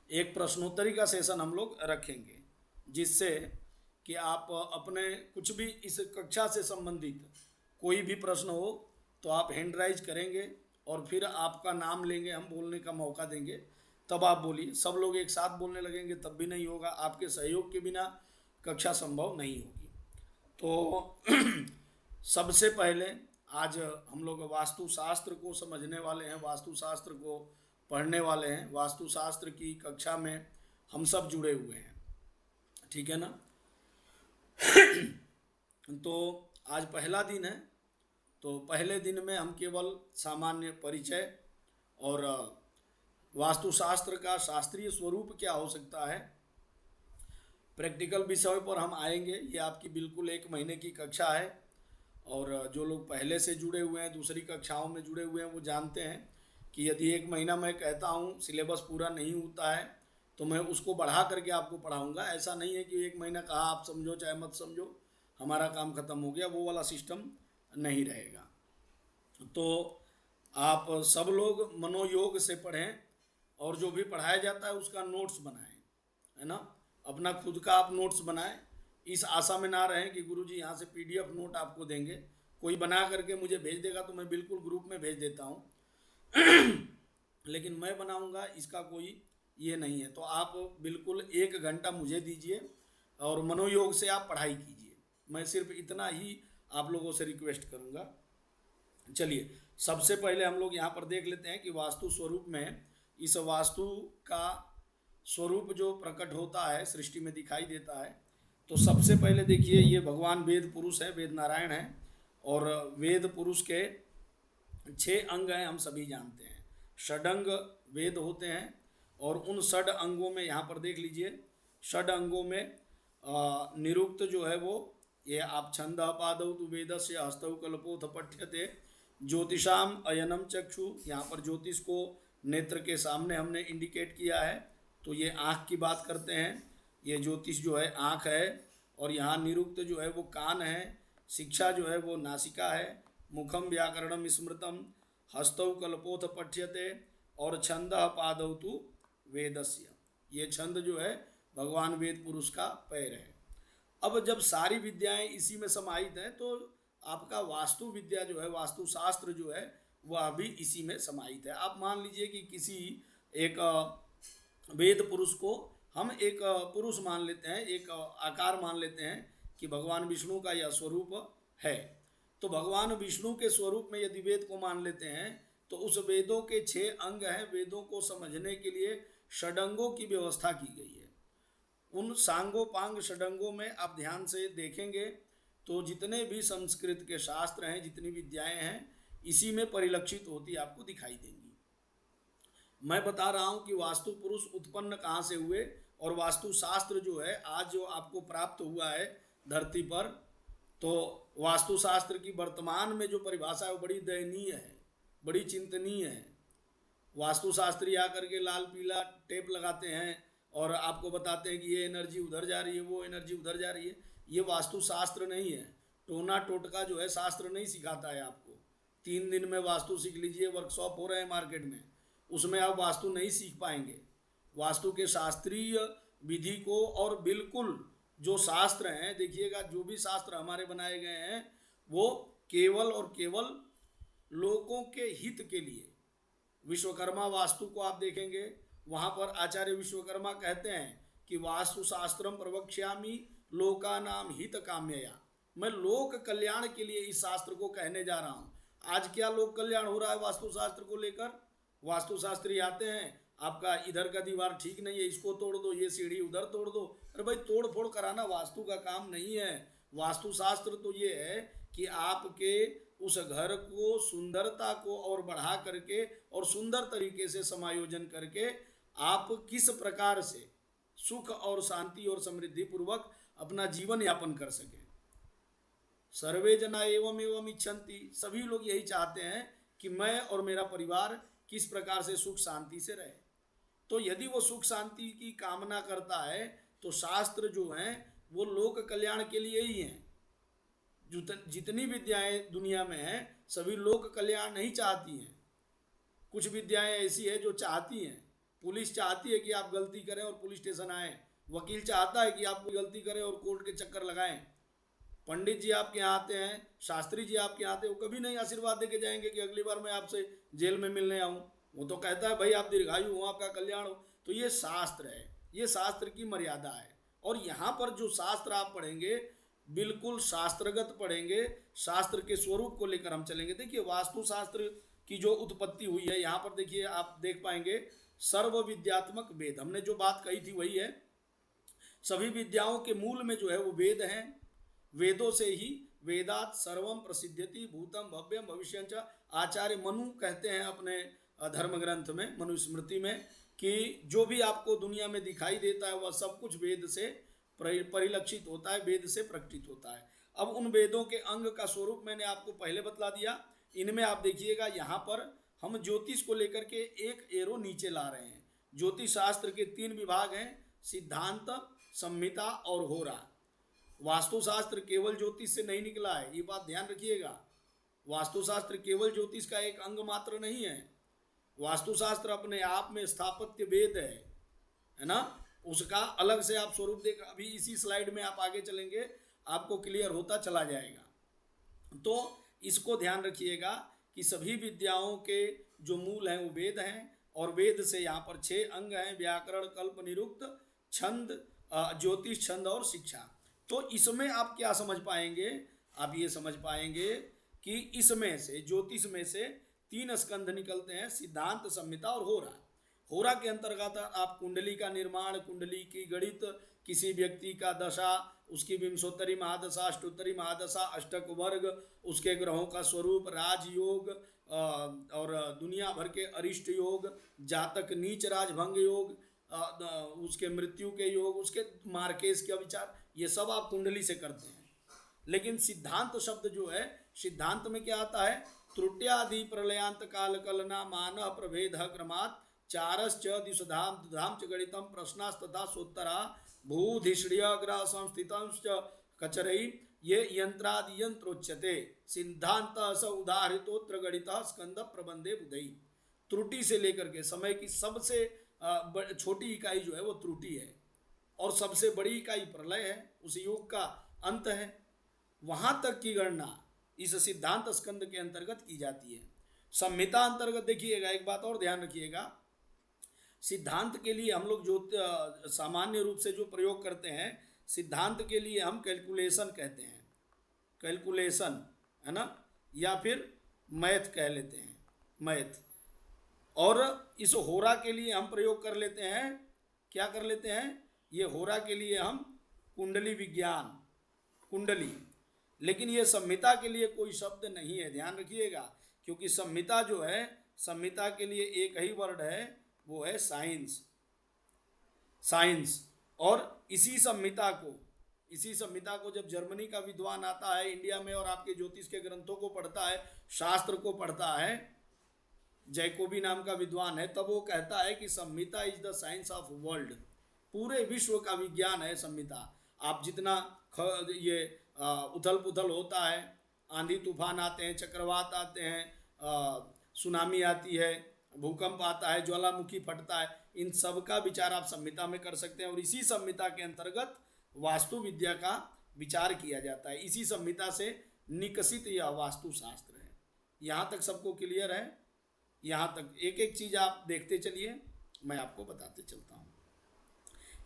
एक प्रश्नोत्तरी का सेशन हम लोग रखेंगे, जिससे कि आप अपने कुछ भी इस कक्षा से संबंधित कोई भी प्रश्न हो तो आप हैंड राइज करेंगे और फिर आपका नाम लेंगे, हम बोलने का मौका देंगे, तब आप बोलिए। सब लोग एक साथ बोलने लगेंगे तब भी नहीं होगा, आपके सहयोग के बिना कक्षा संभव नहीं होगी। तो सबसे पहले आज हम लोग वास्तुशास्त्र को समझने वाले हैं, वास्तुशास्त्र को पढ़ने वाले हैं, वास्तुशास्त्र की कक्षा में हम सब जुड़े हुए हैं, ठीक है ना। तो आज पहला दिन है, तो पहले दिन में हम केवल सामान्य परिचय और वास्तुशास्त्र का शास्त्रीय स्वरूप क्या हो सकता है, प्रैक्टिकल विषय पर हम आएंगे। ये आपकी बिल्कुल 1 महीने की कक्षा है और जो लोग पहले से जुड़े हुए हैं, दूसरी कक्षाओं में जुड़े हुए हैं, वो जानते हैं कि यदि 1 महीना मैं कहता हूँ सिलेबस पूरा नहीं होता है तो मैं उसको बढ़ा करके आपको पढ़ाऊँगा। ऐसा नहीं है कि 1 महीना कहा आप समझो चाहे मत समझो, हमारा काम ख़त्म हो गया, वो वाला सिस्टम नहीं रहेगा। तो आप सब लोग मनोयोग से पढ़ें और जो भी पढ़ाया जाता है उसका नोट्स बनाएं, है ना। अपना खुद का आप नोट्स बनाएं, इस आशा में ना रहें कि गुरुजी यहाँ से पीडीएफ नोट आपको देंगे, कोई बना करके मुझे भेज देगा तो मैं बिल्कुल ग्रुप में भेज देता हूँ लेकिन मैं बनाऊँगा इसका कोई ये नहीं है। तो आप बिल्कुल 1 घंटा मुझे दीजिए और मनोयोग से आप पढ़ाई कीजिए, मैं सिर्फ इतना ही आप लोगों से रिक्वेस्ट करूँगा। चलिए सबसे पहले हम लोग यहाँ पर देख लेते हैं कि वास्तु स्वरूप में इस वास्तु का स्वरूप जो प्रकट होता है सृष्टि में दिखाई देता है। तो सबसे पहले देखिए, ये भगवान वेद पुरुष है, वेद नारायण है, और वेद पुरुष के 6 अंग हैं, हम सभी जानते हैं। षडंग वेद होते हैं और उन षड अंगों में यहाँ पर देख लीजिए, षड अंगों में निरुक्त जो है वो ये आप छंद पादौ तु वेदस्य हस्तौ कल्पोथ पठ्यते ज्योतिषाम अयनम चक्षु, यहाँ पर ज्योतिष को नेत्र के सामने हमने इंडिकेट किया है, तो ये आँख की बात करते हैं, ये ज्योतिष जो है आँख है, और यहाँ निरुक्त जो है वो कान है, शिक्षा जो है वो नासिका है, मुखम व्याकरणम स्मृतम हस्तौ कल्पोथ पठ्यते, और छंद पादौ तु वेदस्य, ये छंद जो है भगवान वेद पुरुष का पैर है। अब जब सारी विद्याएं इसी में समाहित हैं तो आपका वास्तु विद्या जो है, वास्तुशास्त्र जो है वह भी इसी में समाहित है। आप मान लीजिए कि किसी एक वेद पुरुष को हम एक पुरुष मान लेते हैं, एक आकार मान लेते हैं कि भगवान विष्णु का यह स्वरूप है। तो भगवान विष्णु के स्वरूप में यदि वेद को मान लेते हैं तो उस वेदों के 6 अंग हैं, वेदों को समझने के लिए षडंगों की व्यवस्था की गई है। उन सांगोपांग षडंगों में आप ध्यान से देखेंगे तो जितने भी संस्कृत के शास्त्र हैं, जितनी विद्याएं हैं, इसी में परिलक्षित होती आपको दिखाई देंगी। मैं बता रहा हूं कि वास्तु पुरुष उत्पन्न कहाँ से हुए, और वास्तुशास्त्र जो है आज जो आपको प्राप्त हुआ है धरती पर, तो वास्तुशास्त्र की वर्तमान में जो परिभाषा है वो बड़ी दयनीय है, बड़ी चिंतनीय है। वास्तुशास्त्री आकर के लाल पीला टेप लगाते हैं और आपको बताते हैं कि ये एनर्जी उधर जा रही है, वो एनर्जी उधर जा रही है। ये वास्तुशास्त्र नहीं है, टोना टोटका जो है शास्त्र नहीं सिखाता है आपको। 3 दिन में वास्तु सीख लीजिए, वर्कशॉप हो रहे हैं मार्केट में, उसमें आप वास्तु नहीं सीख पाएंगे। वास्तु के शास्त्रीय विधि को, और बिल्कुल जो शास्त्र हैं, देखिएगा जो भी शास्त्र हमारे बनाए गए हैं वो केवल और केवल लोगों के हित के लिए। विश्वकर्मा वास्तु को आप देखेंगे, वहाँ पर आचार्य विश्वकर्मा कहते हैं कि वास्तुशास्त्रम प्रवक्ष्यामि लोकानाम हित काम्यया, मैं लोक कल्याण के लिए इस शास्त्र को कहने जा रहा हूँ। आज क्या लोक कल्याण हो रहा है वास्तुशास्त्र को लेकर? वास्तुशास्त्री आते हैं, आपका इधर का दीवार ठीक नहीं है, इसको तोड़ दो, ये सीढ़ी उधर तोड़ दो। अरे भाई, तोड़ फोड़ कराना वास्तु का काम नहीं है। वास्तुशास्त्र तो ये है कि आपके उस घर को, सुंदरता को और बढ़ा करके और सुंदर तरीके से समायोजन करके आप किस प्रकार से सुख और शांति और समृद्धि पूर्वक अपना जीवन यापन कर सके। सर्वे जना एवं एवं इच्छन्ति, सभी लोग यही चाहते हैं कि मैं और मेरा परिवार किस प्रकार से सुख शांति से रहे। तो यदि वो सुख शांति की कामना करता है तो शास्त्र जो हैं वो लोक कल्याण के लिए ही हैं। जितनी विद्याएं दुनिया में हैं सभी लोक कल्याण नहीं चाहती हैं, कुछ विद्याएं ऐसी है जो चाहती हैं पुलिस चाहती है कि आप गलती करें और पुलिस स्टेशन आए, वकील चाहता है कि आप कोई गलती करें और कोर्ट के चक्कर लगाएं, पंडित जी आपके यहाँ आते हैं, शास्त्री जी आपके यहाँ आते हैं, वो कभी नहीं आशीर्वाद दे के जाएंगे कि अगली बार मैं आपसे जेल में मिलने आऊँ। वो तो कहता है भाई आप दीर्घायु हो, आपका कल्याण हो। तो ये शास्त्र है, ये शास्त्र की मर्यादा है। और यहाँ पर जो शास्त्र आप पढ़ेंगे बिल्कुल शास्त्रगत पढ़ेंगे, शास्त्र के स्वरूप को लेकर हम चलेंगे। देखिए वास्तु शास्त्र की जो उत्पत्ति हुई है, यहाँ पर देखिए आप देख पाएंगे सर्व विद्यात्मक वेद, हमने जो बात कही थी वही है। सभी विद्याओं के मूल में जो है वो वेद हैं। वेदों से ही वेदात सर्वम प्रसिद्ध्यति भूतम भव्यम भविष्यंच। आचार्य मनु कहते हैं अपने धर्म ग्रंथ में, मनुस्मृति में, कि जो भी आपको दुनिया में दिखाई देता है वह सब कुछ वेद से परिलक्षित होता है, वेद से प्रकटित होता है। अब उन वेदों के अंग का स्वरूप मैंने आपको पहले बतला दिया। इनमें आप देखिएगा यहाँ पर हम ज्योतिष को लेकर के एक एरो नीचे ला रहे हैं। ज्योतिष शास्त्र के 3 विभाग हैं, सिद्धांत, संहिता और होरा। वास्तुशास्त्र केवल ज्योतिष से नहीं निकला है, ये बात ध्यान रखिएगा। वास्तुशास्त्र केवल ज्योतिष का एक अंग मात्र नहीं है। वास्तुशास्त्र अपने आप में स्थापत्य वेद है ना, उसका अलग से आप स्वरूप देख, अभी इसी स्लाइड में आप आगे चलेंगे आपको क्लियर होता चला जाएगा। तो इसको ध्यान रखिएगा कि सभी विद्याओं के जो मूल हैं वो वेद हैं, और वेद से यहाँ पर 6 अंग हैं, व्याकरण, कल्प, निरुक्त, छंद, ज्योतिष, छंद और शिक्षा। तो इसमें आप क्या समझ पाएंगे, आप ये समझ पाएंगे कि इसमें से ज्योतिष में से 3 स्कंध निकलते हैं, सिद्धांत, संहिता और होरा। होरा के अंतर्गत आप कुंडली का निर्माण, कुंडली की गणित, किसी व्यक्ति का दशा, उसकी विंशोत्तरी महादशा, अष्टोत्तरी महादशा, अष्टक वर्ग, उसके ग्रहों का स्वरूप, राजयोग और दुनिया भर के अरिष्ट योग, जातक नीच राजभंग योग, उसके मृत्यु के योग, उसके मार्केश के विचार, ये सब आप कुंडली से करते हैं। लेकिन सिद्धांत शब्द जो है, सिद्धांत में क्या आता है, त्रुट्यादि प्रलयांत काल कलना मान प्रभेद क्रमात् चारश्च दिशधाम धाम च गणितम प्रश्नास्तथा सोत्तरा भूधिष्ण्य ग्रह संस्थितंश्च कचरई ये यंत्रादि यंत्रोच्यते सिद्धांत स उदाहरितोत्र गणित स्कंद प्रबंधे बुधई। त्रुटि से लेकर के समय की सबसे छोटी इकाई जो है वो त्रुटि है, और सबसे बड़ी इकाई प्रलय है, उस युग का अंत है। वहां तक की गणना इस सिद्धांत स्कंद के अंतर्गत की जाती है। संहिता अंतर्गत देखिएगा, एक बात और ध्यान रखिएगा, सिद्धांत के लिए हम लोग जो सामान्य रूप से जो प्रयोग करते हैं, सिद्धांत के लिए हम कैलकुलेशन कहते हैं, कैलकुलेशन है ना, या फिर मैथ कह लेते हैं, मैथ। और इस होरा के लिए हम प्रयोग कर लेते हैं, क्या कर लेते हैं, ये होरा के लिए हम कुंडली विज्ञान, कुंडली। लेकिन ये संहिता के लिए कोई शब्द नहीं है, ध्यान रखिएगा, क्योंकि संहिता जो है, संहिता के लिए एक ही वर्ड है, वो है साइंस, साइंस। और इसी संहिता को जब जर्मनी का विद्वान आता है इंडिया में और आपके ज्योतिष के ग्रंथों को पढ़ता है, शास्त्र को पढ़ता है, जैकोबी नाम का विद्वान है, तब वो कहता है कि Samhita is the science of world, पूरे विश्व का विज्ञान है संहिता। आप जितना ये उथल पुथल होता है, आंधी तूफान आते हैं, चक्रवात आते हैं, सुनामी आती है, भूकंप आता है, ज्वालामुखी फटता है, इन सब का विचार आप संहिता में कर सकते हैं। और इसी संहिता के अंतर्गत वास्तु विद्या का विचार किया जाता है। इसी संहिता से निकसित यह वास्तु शास्त्र है। यहाँ तक सबको क्लियर है? यहाँ तक एक एक चीज़ आप देखते चलिए, मैं आपको बताते चलता हूँ।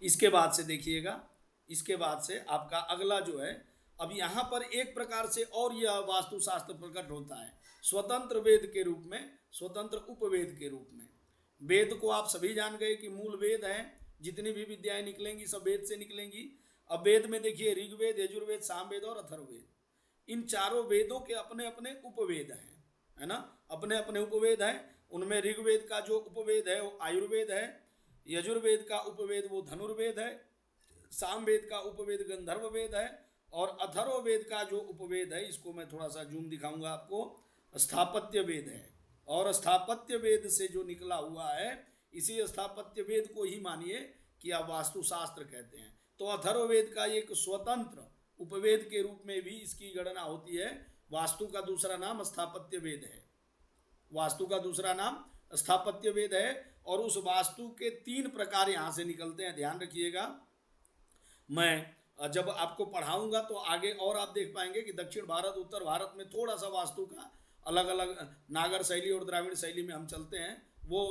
इसके बाद से देखिएगा, इसके बाद से आपका अगला जो है, अब यहाँ पर एक प्रकार से और यह वास्तुशास्त्र प्रकट होता है स्वतंत्र वेद के रूप में, स्वतंत्र उपवेद के रूप में। वेद को आप सभी जान गए कि मूल वेद हैं, जितनी भी विद्याएं निकलेंगी सब वेद से निकलेंगी। अब वेद में देखिए ऋग्वेद, यजुर्वेद, सामवेद और अथर्ववेद, इन चारों वेदों के अपने अपने उपवेद हैं, है ना, अपने अपने उपवेद हैं। उनमें ऋग्वेद का जो उपवेद है वो आयुर्वेद है, यजुर्वेद का उपवेद वो धनुर्वेद है, सामवेद का उपवेद गंधर्व वेद है, और अथर्ववेद का जो उपवेद है, इसको मैं थोड़ा सा जूम दिखाऊंगा आपको, स्थापत्य वेद है। और स्थापत्य वेद से जो निकला हुआ है, इसी स्थापत्य वेद को ही मानिए कि आप वास्तुशास्त्र कहते हैं। तो अथर्ववेद का एक स्वतंत्र उपवेद के रूप में भी इसकी गणना होती है। वास्तु का दूसरा नाम स्थापत्य वेद है, वास्तु का दूसरा नाम स्थापत्य वेद है। और उस वास्तु के 3 प्रकार यहाँ से निकलते हैं, ध्यान रखिएगा। मैं जब आपको पढ़ाऊंगा तो आगे और आप देख पाएंगे कि दक्षिण भारत उत्तर भारत में थोड़ा सा वास्तु का अलग अलग, नागर शैली और द्राविड़ शैली में हम चलते हैं, वो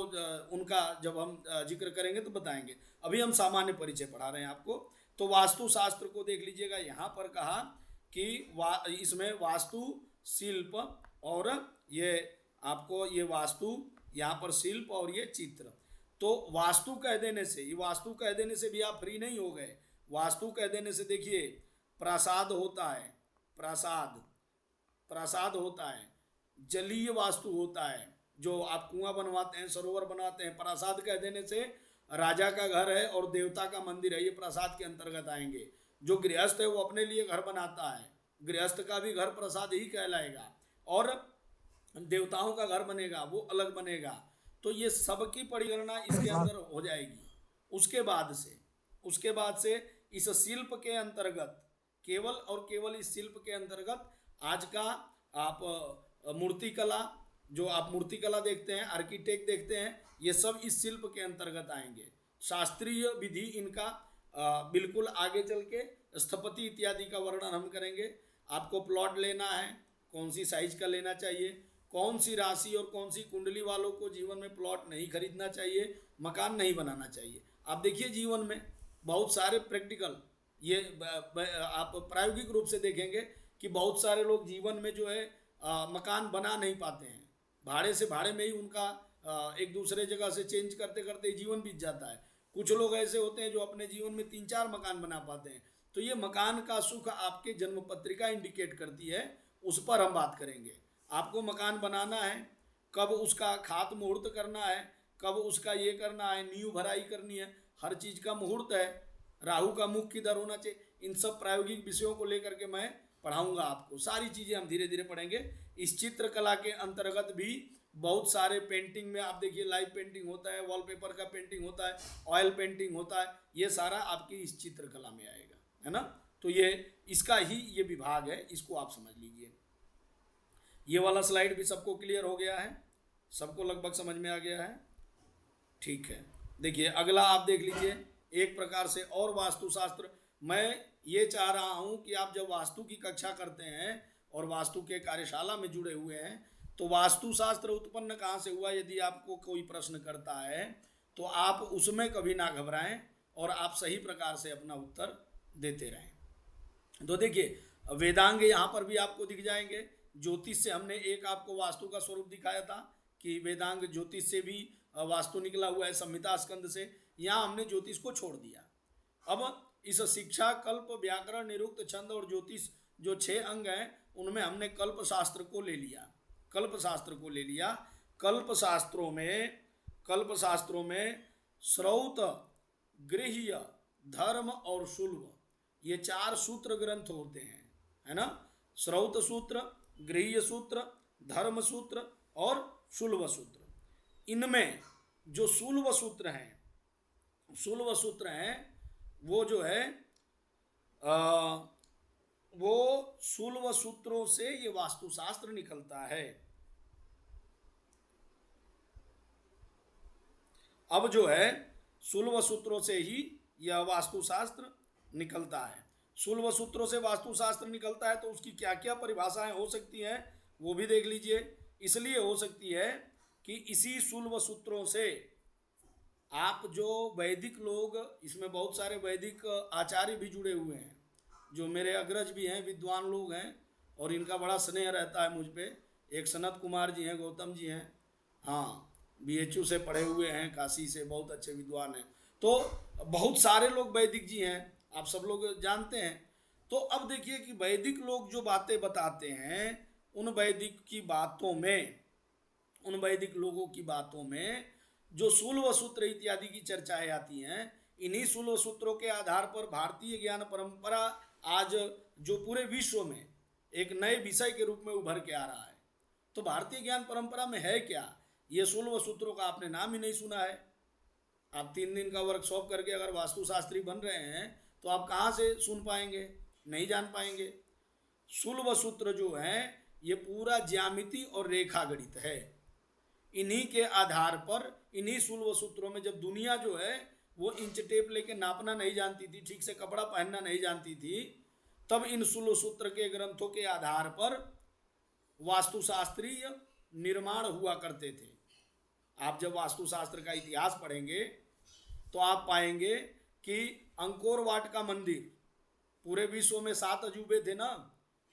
उनका जब हम जिक्र करेंगे तो बताएंगे। अभी हम सामान्य परिचय पढ़ा रहे हैं आपको। तो वास्तु शास्त्र को देख लीजिएगा, यहाँ पर कहा कि इसमें वास्तु शिल्प और ये आपको ये वास्तु, यहाँ पर शिल्प और ये चित्र। तो वास्तु कह देने से, ये वास्तु कह देने से भी आप फ्री नहीं हो गए। वास्तु कह देने से देखिए, प्रासाद होता है, प्रासाद प्रासाद होता है, जलीय वास्तु होता है, जो आप कुआं बनवाते हैं, सरोवर बनाते हैं। प्रासाद कह देने से राजा का घर है और देवता का मंदिर है, ये प्रासाद के अंतर्गत आएंगे। जो गृहस्थ है वो अपने लिए घर बनाता है, गृहस्थ का भी घर प्रसाद ही कहलाएगा, और देवताओं का घर बनेगा वो अलग बनेगा। तो ये सबकी परिगणना इसके अंदर हो जाएगी। उसके बाद से इस शिल्प के अंतर्गत, केवल और केवल इस शिल्प के अंतर्गत आज का आप मूर्तिकला, जो आप मूर्तिकला देखते हैं, आर्किटेक्ट देखते हैं, ये सब इस शिल्प के अंतर्गत आएंगे। शास्त्रीय विधि इनका बिल्कुल आगे चल के स्थपति इत्यादि का वर्णन हम करेंगे। आपको प्लॉट लेना है, कौन सी साइज का लेना चाहिए, कौन सी राशि और कौन सी कुंडली वालों को जीवन में प्लॉट नहीं खरीदना चाहिए, मकान नहीं बनाना चाहिए। आप देखिए जीवन में बहुत सारे प्रैक्टिकल, ये आप प्रायोगिक रूप से देखेंगे कि बहुत सारे लोग जीवन में जो है मकान बना नहीं पाते हैं। भाड़े में ही उनका एक दूसरे जगह से चेंज करते करते जीवन बीत जाता है। कुछ लोग ऐसे होते हैं जो अपने जीवन में 3-4 मकान बना पाते हैं। तो ये मकान का सुख आपके जन्म पत्रिका इंडिकेट करती है, उस पर हम बात करेंगे। आपको मकान बनाना है, कब उसका खात मुहूर्त करना है, कब उसका ये करना है, नींव भराई करनी है, हर चीज़ का मुहूर्त है, राहु का मुख किधर होना चाहिए, इन सब प्रायोगिक विषयों को लेकर के मैं पढ़ाऊंगा आपको। सारी चीज़ें हम धीरे धीरे पढ़ेंगे। इस चित्रकला के अंतर्गत भी बहुत सारे पेंटिंग में आप देखिए, लाइव पेंटिंग होता है, वॉलपेपर का पेंटिंग होता है, ऑयल पेंटिंग होता है, ये सारा आपकी इस चित्रकला में आएगा, है ना। तो ये इसका ही ये विभाग है, इसको आप समझ लीजिए। ये वाला स्लाइड भी सबको क्लियर हो गया है, सबको लगभग समझ में आ गया है, ठीक है। देखिए अगला आप देख लीजिए, एक प्रकार से और वास्तुशास्त्र। मैं ये चाह रहा हूँ कि आप जब वास्तु की कक्षा करते हैं और वास्तु के कार्यशाला में जुड़े हुए हैं, तो वास्तुशास्त्र उत्पन्न कहाँ से हुआ, यदि आपको कोई प्रश्न करता है तो आप उसमें कभी ना घबराएं और आप सही प्रकार से अपना उत्तर देते रहें। तो देखिए वेदांग यहाँ पर भी आपको दिख जाएंगे। ज्योतिष से हमने एक आपको वास्तु का स्वरूप दिखाया था कि वेदांग ज्योतिष से भी वास्तु निकला हुआ है, संहिता स्कंद से। यहाँ हमने ज्योतिष को छोड़ दिया। अब इस शिक्षा, कल्प, व्याकरण, निरुक्त, छंद और ज्योतिष जो 6 अंग हैं, उनमें हमने कल्प शास्त्र को ले लिया। कल्प शास्त्रों में श्रौत, गृह्य, धर्म और शुल्ब, ये 4 सूत्र ग्रंथ होते हैं, है ना। श्रौत सूत्र, गृह्य सूत्र, धर्म सूत्र और शुल्ब सूत्र। इनमें जो शुल्ब सूत्र हैं वो जो है वो शुल्ब सूत्रों से ये वास्तुशास्त्र निकलता है। अब जो है शुल्ब सूत्रों से ही यह वास्तुशास्त्र निकलता है। शुल्ब सूत्रों से वास्तुशास्त्र निकलता है तो उसकी क्या क्या परिभाषाएं हो सकती हैं वो भी देख लीजिए। इसलिए हो सकती है कि इसी शुल्ब सूत्रों से आप जो वैदिक लोग, इसमें बहुत सारे वैदिक आचार्य भी जुड़े हुए हैं, जो मेरे अग्रज भी हैं, विद्वान लोग हैं, और इनका बड़ा स्नेह रहता है मुझ पे। एक सनत कुमार जी हैं, गौतम जी हैं, हाँ, BHU से पढ़े हुए हैं, काशी से, बहुत अच्छे विद्वान हैं। तो बहुत सारे लोग वैदिक जी हैं, आप सब लोग जानते हैं। तो अब देखिए कि वैदिक लोग जो बातें बताते हैं, उन वैदिक लोगों की बातों में जो शुल्ब सूत्र इत्यादि की चर्चाएं आती हैं, इन्हीं शुल्ब सूत्रों के आधार पर भारतीय ज्ञान परंपरा आज जो पूरे विश्व में एक नए विषय के रूप में उभर के आ रहा है। तो भारतीय ज्ञान परंपरा में है क्या, ये शुल्ब सूत्रों का आपने नाम ही नहीं सुना है। आप 3 दिन का वर्कशॉप करके अगर वास्तुशास्त्री बन रहे हैं तो आप कहाँ से सुन पाएंगे, नहीं जान पाएंगे। शुल्ब सूत्र जो है ये पूरा ज्यामिति और रेखा गणित है। इन्हीं के आधार पर, इन्हीं शुल्व सूत्रों में, जब दुनिया जो है वो इंच टेप लेके नापना नहीं जानती थी, ठीक से कपड़ा पहनना नहीं जानती थी, तब इन शुल्व सूत्र के ग्रंथों के आधार पर वास्तुशास्त्रीय निर्माण हुआ करते थे। आप जब वास्तुशास्त्र का इतिहास पढ़ेंगे तो आप पाएंगे कि अंकोर वाट का मंदिर, पूरे विश्व में 7 अजूबे थे ना,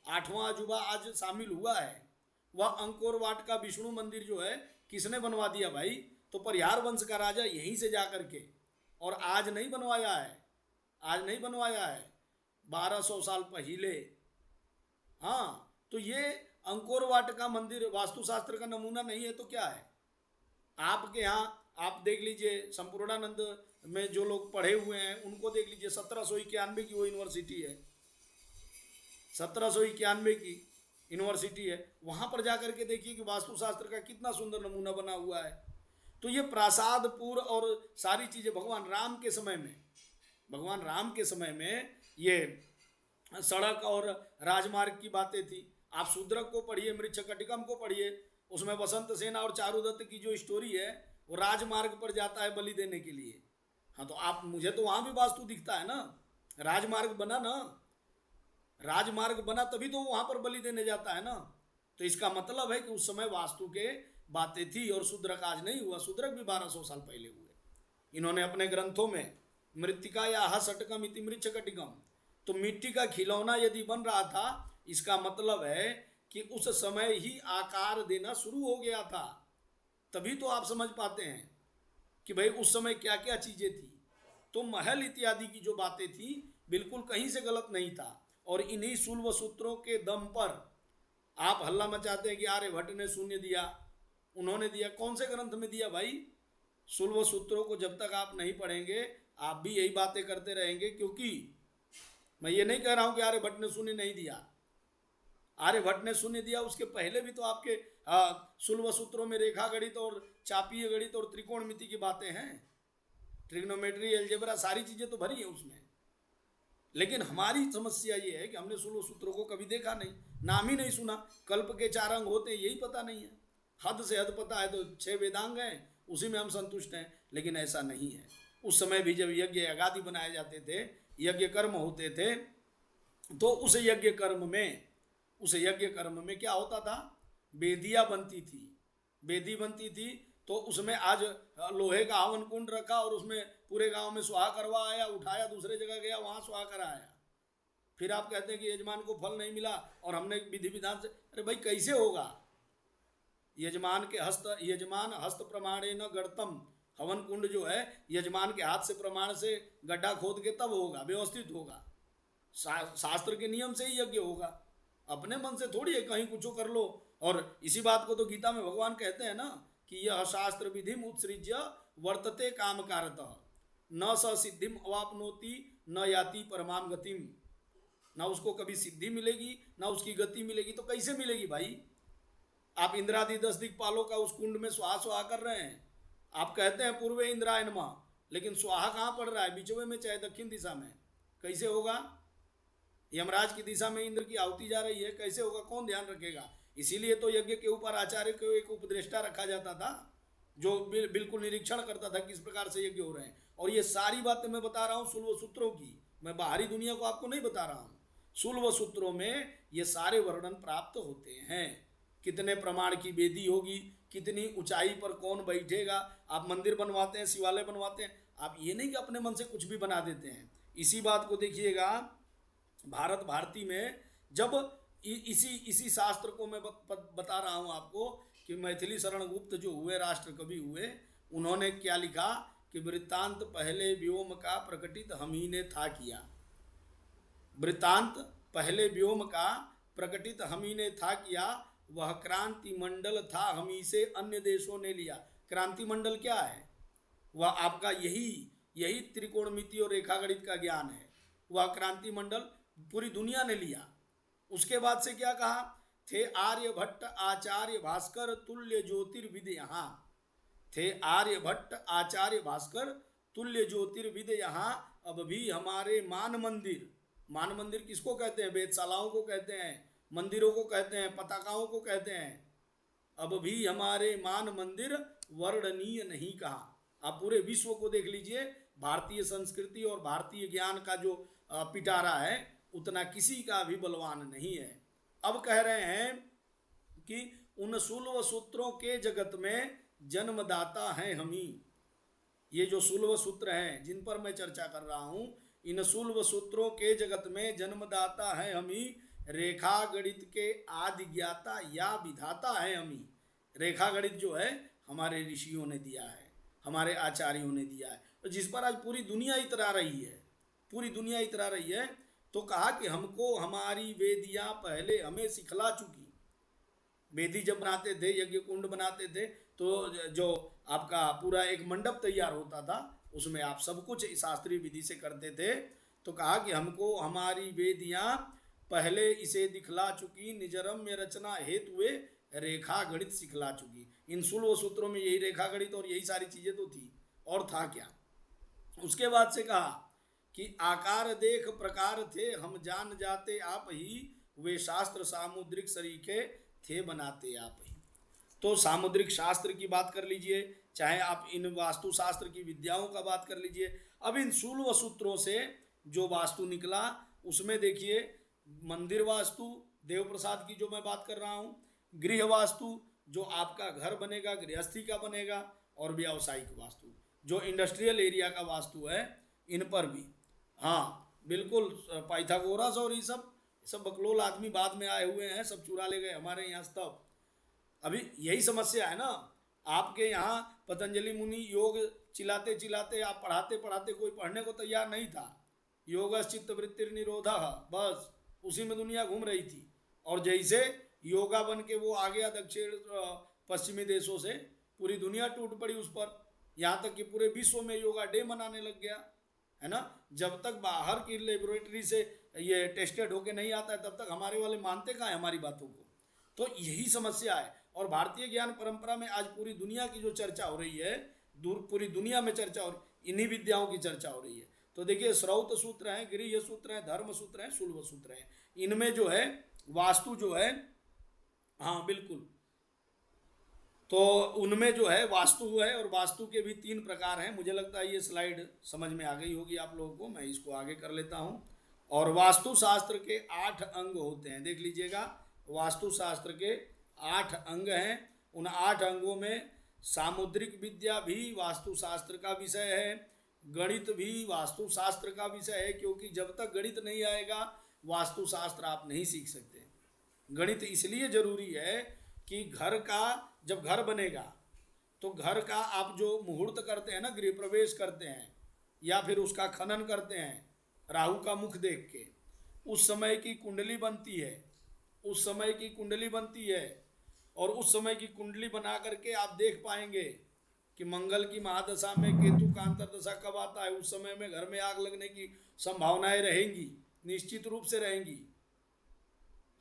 8वां अजूबा आज शामिल हुआ है। वह अंकोर वाट का विष्णु मंदिर जो है किसने बनवा दिया भाई? तो परिहार वंश का राजा यहीं से जा करके, और आज नहीं बनवाया है, आज नहीं बनवाया है, 1200 साल पहले। हाँ, तो ये अंकोर वाट का मंदिर वास्तुशास्त्र का नमूना नहीं है तो क्या है? आपके यहाँ आप देख लीजिए, संपूर्णानंद में जो लोग पढ़े हुए हैं उनको देख लीजिए, 1791 की वो यूनिवर्सिटी है, 1791 की यूनिवर्सिटी है, वहाँ पर जाकर के देखिए कि वास्तुशास्त्र का कितना सुंदर नमूना बना हुआ है। तो ये प्रासादपुर और सारी चीज़ें भगवान राम के समय में, भगवान राम के समय में ये सड़क और राजमार्ग की बातें थी। आप शूद्रक को पढ़िए, मृच्छकटिकम को पढ़िए, उसमें वसंत सेना और चारुदत्त की जो स्टोरी है वो राजमार्ग पर जाता है बलि देने के लिए। हाँ, तो आप, मुझे तो वहाँ भी वास्तु दिखता है ना, राजमार्ग बना ना, राजमार्ग बना तभी तो वहाँ पर बलि देने जाता है ना। तो इसका मतलब है कि उस समय वास्तु के बातें थी, और शूद्रक आज नहीं हुआ, शूद्रक भी 1200 साल पहले हुए। इन्होंने अपने ग्रंथों में मृत्तिका या हसटकम इति मृच्छकटिकम, तो मिट्टी का खिलौना यदि बन रहा था, इसका मतलब है कि उस समय ही आकार देना शुरू हो गया था। तभी तो आप समझ पाते हैं कि भाई उस समय क्या क्या चीज़ें थी। तो महल इत्यादि की जो बातें थी बिल्कुल कहीं से गलत नहीं था, और इन्हीं शुल्व सूत्रों के दम पर आप हल्ला मचाते हैं कि आर्यभट्ट ने शून्य दिया, उन्होंने दिया। कौन से ग्रंथ में दिया भाई? शुल्व सूत्रों को जब तक आप नहीं पढ़ेंगे आप भी यही बातें करते रहेंगे, क्योंकि मैं ये नहीं कह रहा हूं कि आर्यभट्ट ने शून्य नहीं दिया, आर्यभट्ट ने शून्य दिया, उसके पहले भी तो आपके शुल्व सूत्रों में रेखा गणित और चापीय गणित और त्रिकोणमिति की बातें हैं, ट्रिग्नोमेट्री, एल्जेब्रा, सारी चीज़ें तो भरी है उसमें। लेकिन हमारी समस्या ये है कि हमने शुल्व सूत्रों को कभी देखा नहीं, नाम ही नहीं सुना। कल्प के 4 अंग होते हैं यही पता नहीं है, हद से हद पता है तो 6 वेदांग हैं, उसी में हम संतुष्ट हैं। लेकिन ऐसा नहीं है। उस समय भी जब यज्ञ यागादि बनाए जाते थे, यज्ञ कर्म होते थे, तो उस यज्ञ कर्म में क्या होता था? वेदियाँ बनती थी, वेदी बनती थी। तो उसमें आज लोहे का हवन कुंड रखा और उसमें पूरे गांव में सुहा करवा आया, उठाया, दूसरे जगह गया, वहाँ सुहा कर आया। फिर आप कहते हैं कि यजमान को फल नहीं मिला और हमने विधि विधान से, अरे भाई कैसे होगा? यजमान हस्त प्रमाणे न गढ़तम, हवन कुंड जो है यजमान के हाथ से प्रमाण से गड्ढा खोद के तब होगा, व्यवस्थित होगा, शास्त्र के नियम से ही यज्ञ होगा। अपने मन से थोड़ी है कहीं कुछ कर लो। और इसी बात को तो गीता में भगवान कहते हैं ना कि यह शास्त्र विधिम उत्सृज्य वर्तते काम कारतः न स सिद्धिम अवापनोति न याति परमाम गतिम। ना उसको कभी सिद्धि मिलेगी ना उसकी गति मिलेगी। तो कैसे मिलेगी भाई? आप इंद्रादि 10 दिक्पालों का उस कुंड में स्वाहा स्वाहा कर रहे हैं, आप कहते हैं पूर्वे इंद्राय नमः, लेकिन स्वाहा कहाँ पड़ रहा है? बिचवे में, चाहे दक्षिण दिशा में। कैसे होगा? यमराज की दिशा में इंद्र की आहुति जा रही है, कैसे होगा? कौन ध्यान रखेगा? इसीलिए तो यज्ञ के ऊपर आचार्य को एक उपदेष्टा रखा जाता था, जो बिल्कुल निरीक्षण करता था किस प्रकार से यज्ञ हो रहे हैं। और ये सारी बातें मैं बता रहा हूँ शुल्व सूत्रों की, मैं बाहरी दुनिया को आपको नहीं बता रहा हूँ। शुल्व सूत्रों में ये सारे वर्णन प्राप्त होते हैं। कितने प्रमाण की वेदी होगी, कितनी ऊंचाई पर कौन बैठेगा। आप मंदिर बनवाते हैं, शिवालय बनवाते हैं, आप ये नहीं कि अपने मन से कुछ भी बना देते हैं। इसी बात को देखिएगा भारत भारती में, जब इसी शास्त्र को मैं बता रहा हूँ आपको कि मैथिली शरण गुप्त जो हुए, राष्ट्र कवि हुए, उन्होंने क्या लिखा कि वृत्तांत पहले व्योम का प्रकटित हम ही ने था किया। वृत्तांत पहले व्योम का प्रकटित हम ही ने था किया, वह क्रांति मंडल था हम ही से अन्य देशों ने लिया। क्रांति मंडल क्या है? वह आपका यही त्रिकोणमिति और रेखागणित का ज्ञान है। वह क्रांति मंडल पूरी दुनिया ने लिया। उसके बाद से क्या कहा? थे आर्यभट्ट आचार्य भास्कर तुल्य ज्योतिर्विद यहाँ, थे आर्यभट्ट आचार्य भास्कर तुल्य ज्योतिर्विद यहाँ, अब भी हमारे मान मंदिर। मान मंदिर किसको कहते हैं? वेदशालाओं को कहते हैं, मंदिरों को कहते हैं, पताकाओं को कहते हैं। अब भी हमारे मान मंदिर वर्णनीय नहीं कहा। आप पूरे विश्व को देख लीजिए, भारतीय संस्कृति और भारतीय ज्ञान का जो पिटारा है उतना किसी का भी बलवान नहीं है। अब कह रहे हैं कि उन सुलभ सूत्रों के जगत में जन्मदाता हैं हम ही। ये जो सुलभ सूत्र हैं जिन पर मैं चर्चा कर रहा हूं, इन सुलभ सूत्रों के जगत में जन्मदाता है हम ही, रेखा गणित के आदि ज्ञाता या विधाता है हम ही। रेखा गणित जो है हमारे ऋषियों ने दिया है, हमारे आचार्यों ने दिया है, तो जिस पर आज पूरी दुनिया इतरा रही है, पूरी दुनिया इतरा रही है। तो कहा कि हमको हमारी वेदियां पहले हमें सिखला चुकी। वेदी जब बनाते थे, यज्ञ कुंड बनाते थे, तो जो आपका पूरा एक मंडप तैयार होता था, उसमें आप सब कुछ शास्त्रीय विधि से करते थे। तो कहा कि हमको हमारी वेदियां पहले इसे दिखला चुकी, निजरम में रचना हेतु रेखा गणित सिखला चुकी। इन 16 सूत्रों में यही रेखा गणित और यही सारी चीजें तो थी, और था क्या। उसके बाद से कहा कि आकार देख प्रकार थे हम जान जाते आप ही, वे शास्त्र सामुद्रिक सरीखे थे बनाते आप ही। तो सामुद्रिक शास्त्र की बात कर लीजिए, चाहे आप इन वास्तु शास्त्र की विद्याओं का बात कर लीजिए। अब इन सूलभ सूत्रों से जो वास्तु निकला उसमें देखिए, मंदिर वास्तु देव प्रसाद की जो मैं बात कर रहा हूँ, गृह वास्तु जो आपका घर बनेगा गृहस्थी का बनेगा, और व्यावसायिक वास्तु जो इंडस्ट्रियल एरिया का वास्तु है, इन पर भी हाँ बिल्कुल पाइथागोरस और ये सब बकलोल आदमी बाद में आए हुए हैं, सब चुरा ले गए हमारे यहाँ तब। अभी यही समस्या है ना, आपके यहाँ पतंजलि मुनि योग चिल्लाते चिल्लाते, आप पढ़ाते पढ़ाते कोई पढ़ने को तैयार नहीं था। योग चित्त वृत्ति निरोधा, बस उसी में दुनिया घूम रही थी। और जैसे योगा बन के वो आ गया दक्षिण पश्चिमी देशों से, पूरी दुनिया टूट पड़ी उस पर, यहाँ तक कि पूरे विश्व में योगा डे मनाने लग गया है ना। जब तक बाहर की लेबोरेटरी से ये टेस्टेड होके नहीं आता है, तब तक हमारे वाले मानते कहाँ हैं हमारी बातों को। तो यही समस्या है। और भारतीय ज्ञान परंपरा में आज पूरी दुनिया की जो चर्चा हो रही है, पूरी दुनिया में चर्चा हो रही, इन्हीं विद्याओं की चर्चा हो रही है। तो देखिए, श्रौत सूत्र हैं, गृह सूत्र हैं, धर्म सूत्र हैं, सुलभ सूत्र हैं। इनमें जो है वास्तु जो है, हाँ बिल्कुल, तो उनमें जो है वास्तु है, और वास्तु के भी 3 प्रकार हैं। मुझे लगता है ये स्लाइड समझ में आ गई होगी आप लोगों को, मैं इसको आगे कर लेता हूँ। और वास्तु शास्त्र के 8 अंग होते हैं, देख लीजिएगा, वास्तु शास्त्र के 8 अंग हैं। उन 8 अंगों में सामुद्रिक विद्या भी वास्तु शास्त्र का विषय है, गणित भी वास्तु शास्त्र का विषय है, क्योंकि जब तक गणित नहीं आएगा वास्तु शास्त्र आप नहीं सीख सकते। गणित इसलिए जरूरी है कि घर का जब घर बनेगा तो घर का आप जो मुहूर्त करते हैं ना, गृह प्रवेश करते हैं या फिर उसका खनन करते हैं राहु का मुख देख के, उस समय की कुंडली बनती है, उस समय की कुंडली बनती है। और उस समय की कुंडली बना करके आप देख पाएंगे कि मंगल की महादशा में केतु का अंतर्दशा कब आता है, उस समय में घर में आग लगने की संभावनाएं रहेंगी, निश्चित रूप से रहेंगी।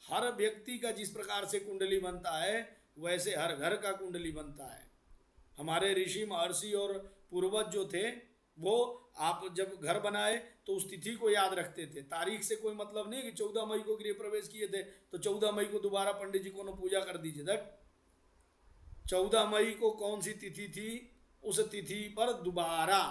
हर व्यक्ति का जिस प्रकार से कुंडली बनता है वैसे हर घर का कुंडली बनता है। हमारे ऋषि महर्षि और पूर्वज जो थे, वो आप जब घर बनाए तो उस तिथि को याद रखते थे। तारीख से कोई मतलब नहीं कि 14 मई को गृह प्रवेश किए थे तो 14 मई को दोबारा पंडित जी को न पूजा कर दीजिए। दैट 14 मई को कौन सी तिथि थी, उस तिथि पर दोबारा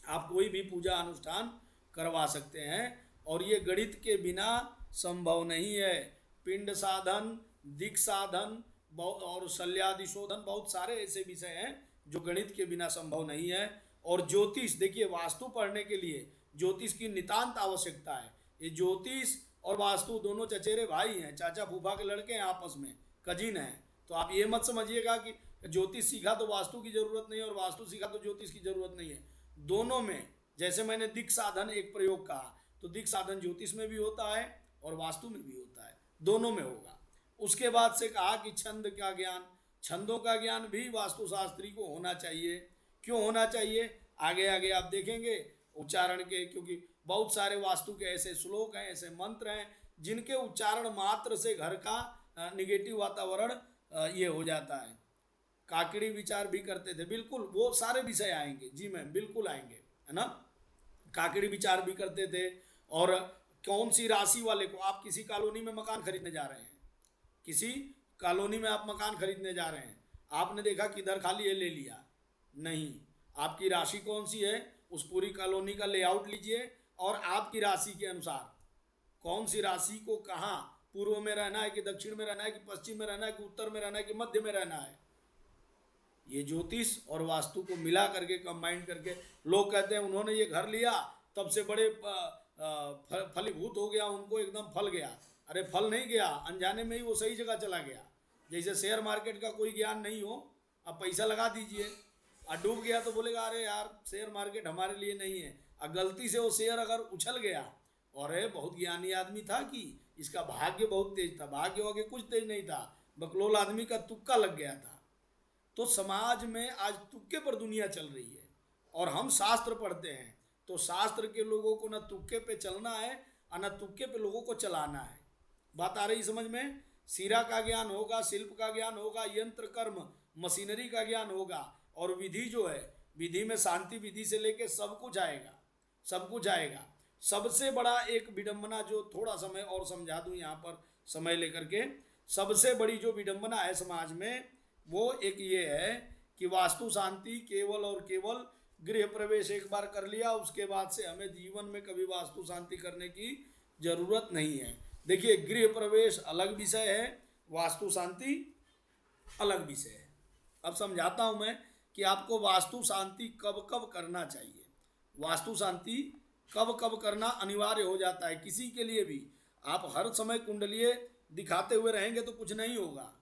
आप कोई भी पूजा अनुष्ठान करवा सकते हैं। और ये गणित के बिना संभव नहीं है। पिंड साधन, दिक् साधन और शल्यादि शोधन, बहुत सारे ऐसे विषय हैं जो गणित के बिना संभव नहीं है। और ज्योतिष, देखिए वास्तु पढ़ने के लिए ज्योतिष की नितांत आवश्यकता है। ये ज्योतिष और वास्तु दोनों चचेरे भाई हैं, चाचा फूफा के लड़के हैं, आपस में कजिन हैं। तो आप ये मत समझिएगा कि ज्योतिष सीखा तो वास्तु की जरूरत नहीं है और वास्तु सीखा तो ज्योतिष की जरूरत नहीं है। दोनों में, जैसे मैंने दिक् साधन एक प्रयोग कहा, तो दिक् साधन ज्योतिष में भी होता है और वास्तु में भी होता है, दोनों में होगा। उसके बाद से कहा कि छंद का ज्ञान, छंदों का ज्ञान भी वास्तुशास्त्री को होना चाहिए। क्यों होना चाहिए, आगे आगे आप देखेंगे उच्चारण के, क्योंकि बहुत सारे वास्तु के ऐसे श्लोक हैं, ऐसे मंत्र हैं जिनके उच्चारण मात्र से घर का निगेटिव वातावरण ये हो जाता है। काकड़ी विचार भी करते थे, बिल्कुल वो सारे विषय आएंगे जी मैम, बिल्कुल आएंगे, है ना। काकड़ी विचार भी करते थे। और कौन सी राशि वाले को, आप किसी कॉलोनी में मकान खरीदने जा रहे हैं, किसी कॉलोनी में आप मकान खरीदने जा रहे हैं, आपने देखा किधर खाली है ले लिया, नहीं, आपकी राशि कौन सी है उस पूरी कॉलोनी का लेआउट लीजिए और आपकी राशि के अनुसार कौन सी राशि को कहाँ, पूर्व में रहना है कि दक्षिण में रहना है कि पश्चिम में रहना है कि उत्तर में रहना है कि मध्य में रहना है, ये ज्योतिष और वास्तु को मिला करके कंबाइन करके लोग कहते हैं उन्होंने ये घर लिया तब से बड़े फलीभूत हो गया, उनको एकदम फल गया। अरे फल नहीं गया, अनजाने में ही वो सही जगह चला गया। जैसे शेयर मार्केट का कोई ज्ञान नहीं हो, अब पैसा लगा दीजिए और डूब गया तो बोलेगा अरे यार शेयर मार्केट हमारे लिए नहीं है, और गलती से वो शेयर अगर उछल गया, और बहुत ज्ञानी आदमी था कि इसका भाग्य बहुत तेज था, भाग्य वाग्य कुछ तेज नहीं था, बकलोल आदमी का तुक्का लग गया था। तो समाज में आज तुक्के पर दुनिया चल रही है, और हम शास्त्र पढ़ते हैं तो शास्त्र के लोगों को न तुक्के पे चलना है और न तुक्के पे लोगों को चलाना है। बात आ रही समझ में? सीरा का ज्ञान होगा, शिल्प का ज्ञान होगा, यंत्र कर्म मशीनरी का ज्ञान होगा, और विधि जो है, विधि में शांति विधि से लेके सब कुछ आएगा, सब कुछ आएगा। सबसे बड़ा एक विडंबना जो थोड़ा समय और समझा दूं यहाँ पर समय लेकर के, सबसे बड़ी जो विडंबना है समाज में वो एक ये है कि वास्तु शांति केवल और केवल गृह प्रवेश एक बार कर लिया, उसके बाद से हमें जीवन में कभी वास्तु शांति करने की जरूरत नहीं है। देखिए गृह प्रवेश अलग विषय है, वास्तु शांति अलग विषय है। अब समझाता हूं मैं कि आपको वास्तु शांति कब कब करना चाहिए। वास्तु शांति कब कब करना अनिवार्य हो जाता है किसी के लिए भी। आप हर समय कुंडलिये दिखाते हुए रहेंगे तो कुछ नहीं होगा।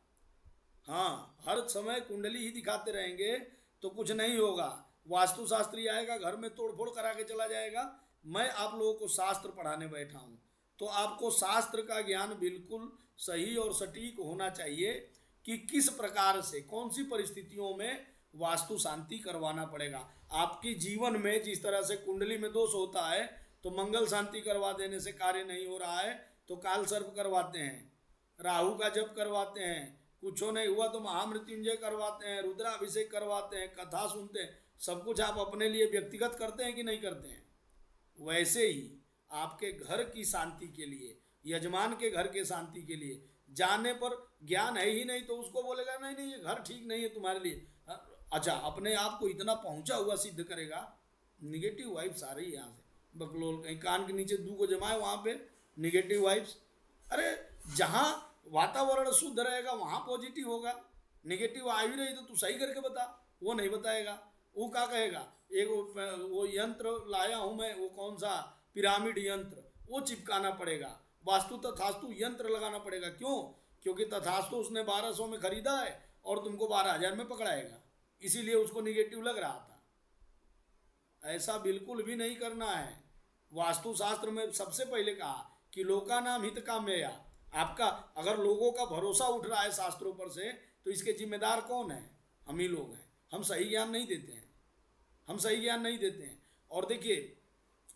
हाँ, हर समय कुंडली ही दिखाते रहेंगे तो कुछ नहीं होगा। वास्तु शास्त्री आएगा घर में तोड़फोड़ करा के चला जाएगा। मैं आप लोगों को शास्त्र पढ़ाने बैठा हूँ, तो आपको शास्त्र का ज्ञान बिल्कुल सही और सटीक होना चाहिए कि किस प्रकार से कौन सी परिस्थितियों में वास्तु शांति करवाना पड़ेगा। आपके जीवन में जिस तरह से कुंडली में दोष होता है तो मंगल शांति करवा देने से कार्य नहीं हो रहा है तो काल सर्प करवाते हैं, राहु का जप करवाते हैं, कुछ नहीं हुआ तो महामृत्युंजय करवाते हैं, रुद्राभिषेक करवाते हैं, कथा सुनते हैं। सब कुछ आप अपने लिए व्यक्तिगत करते हैं कि नहीं करते हैं? वैसे ही आपके घर की शांति के लिए, यजमान के घर के शांति के लिए जाने पर ज्ञान है ही नहीं तो उसको बोलेगा नहीं नहीं ये घर ठीक नहीं है तुम्हारे लिए। अच्छा, अपने आप को इतना पहुंचा हुआ सिद्ध करेगा। निगेटिव वाइब्स आ रही है यहाँ से, बकलोल कहीं कान के नीचे दू को जमाए वहाँ पे निगेटिव वाइब्स। अरे जहाँ वातावरण शुद्ध रहेगा वहाँ पॉजिटिव होगा। निगेटिव आ भी रही तो तू सही करके बता, वो नहीं बताएगा। वो क्या कहेगा, एक वो यंत्र लाया हूँ मैं, वो कौन सा पिरामिड यंत्र, वो चिपकाना पड़ेगा। वास्तु तथास्तु यंत्र लगाना पड़ेगा। क्यों? क्योंकि तथास्तु उसने 1200 में खरीदा है और तुमको 12,000 में पकड़ाएगा, इसीलिए उसको निगेटिव लग रहा था। ऐसा बिल्कुल भी नहीं करना है। वास्तु शास्त्र में सबसे पहले कहा कि लोकानाम हित काम्यया। आपका अगर लोगों का भरोसा उठ रहा है शास्त्रों पर से तो इसके जिम्मेदार कौन है? हम ही लोग हैं। हम सही ज्ञान नहीं देते हैं, हम सही ज्ञान नहीं देते हैं। और देखिए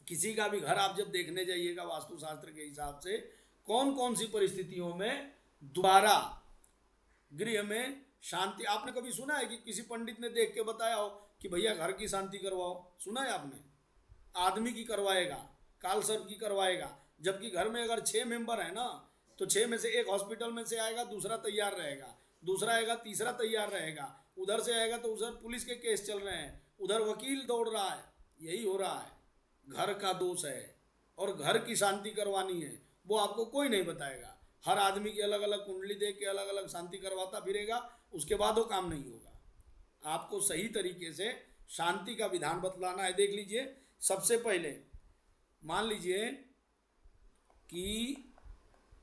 किसी का भी घर आप जब देखने जाइएगा वास्तुशास्त्र के हिसाब से कौन कौन सी परिस्थितियों में दोबारा गृह में शांति, आपने कभी सुना है कि किसी पंडित ने देख के बताया हो कि भैया घर की शांति करवाओ? सुना है आपने? आदमी की करवाएगा, काल सर्प की करवाएगा। जबकि घर में अगर 6 मेंबर है ना तो 6 में से एक हॉस्पिटल में से आएगा, दूसरा तैयार रहेगा, दूसरा आएगा, तीसरा तैयार रहेगा, उधर से आएगा तो उधर पुलिस के केस चल रहे हैं, उधर वकील दौड़ रहा है। यही हो रहा है। घर का दोष है और घर की शांति करवानी है, वो आपको कोई नहीं बताएगा। हर आदमी की अलग अलग कुंडली देख के अलग अलग शांति करवाता फिरेगा, उसके बाद वो काम नहीं होगा। आपको सही तरीके से शांति का विधान बतलाना है। देख लीजिए, सबसे पहले मान लीजिए कि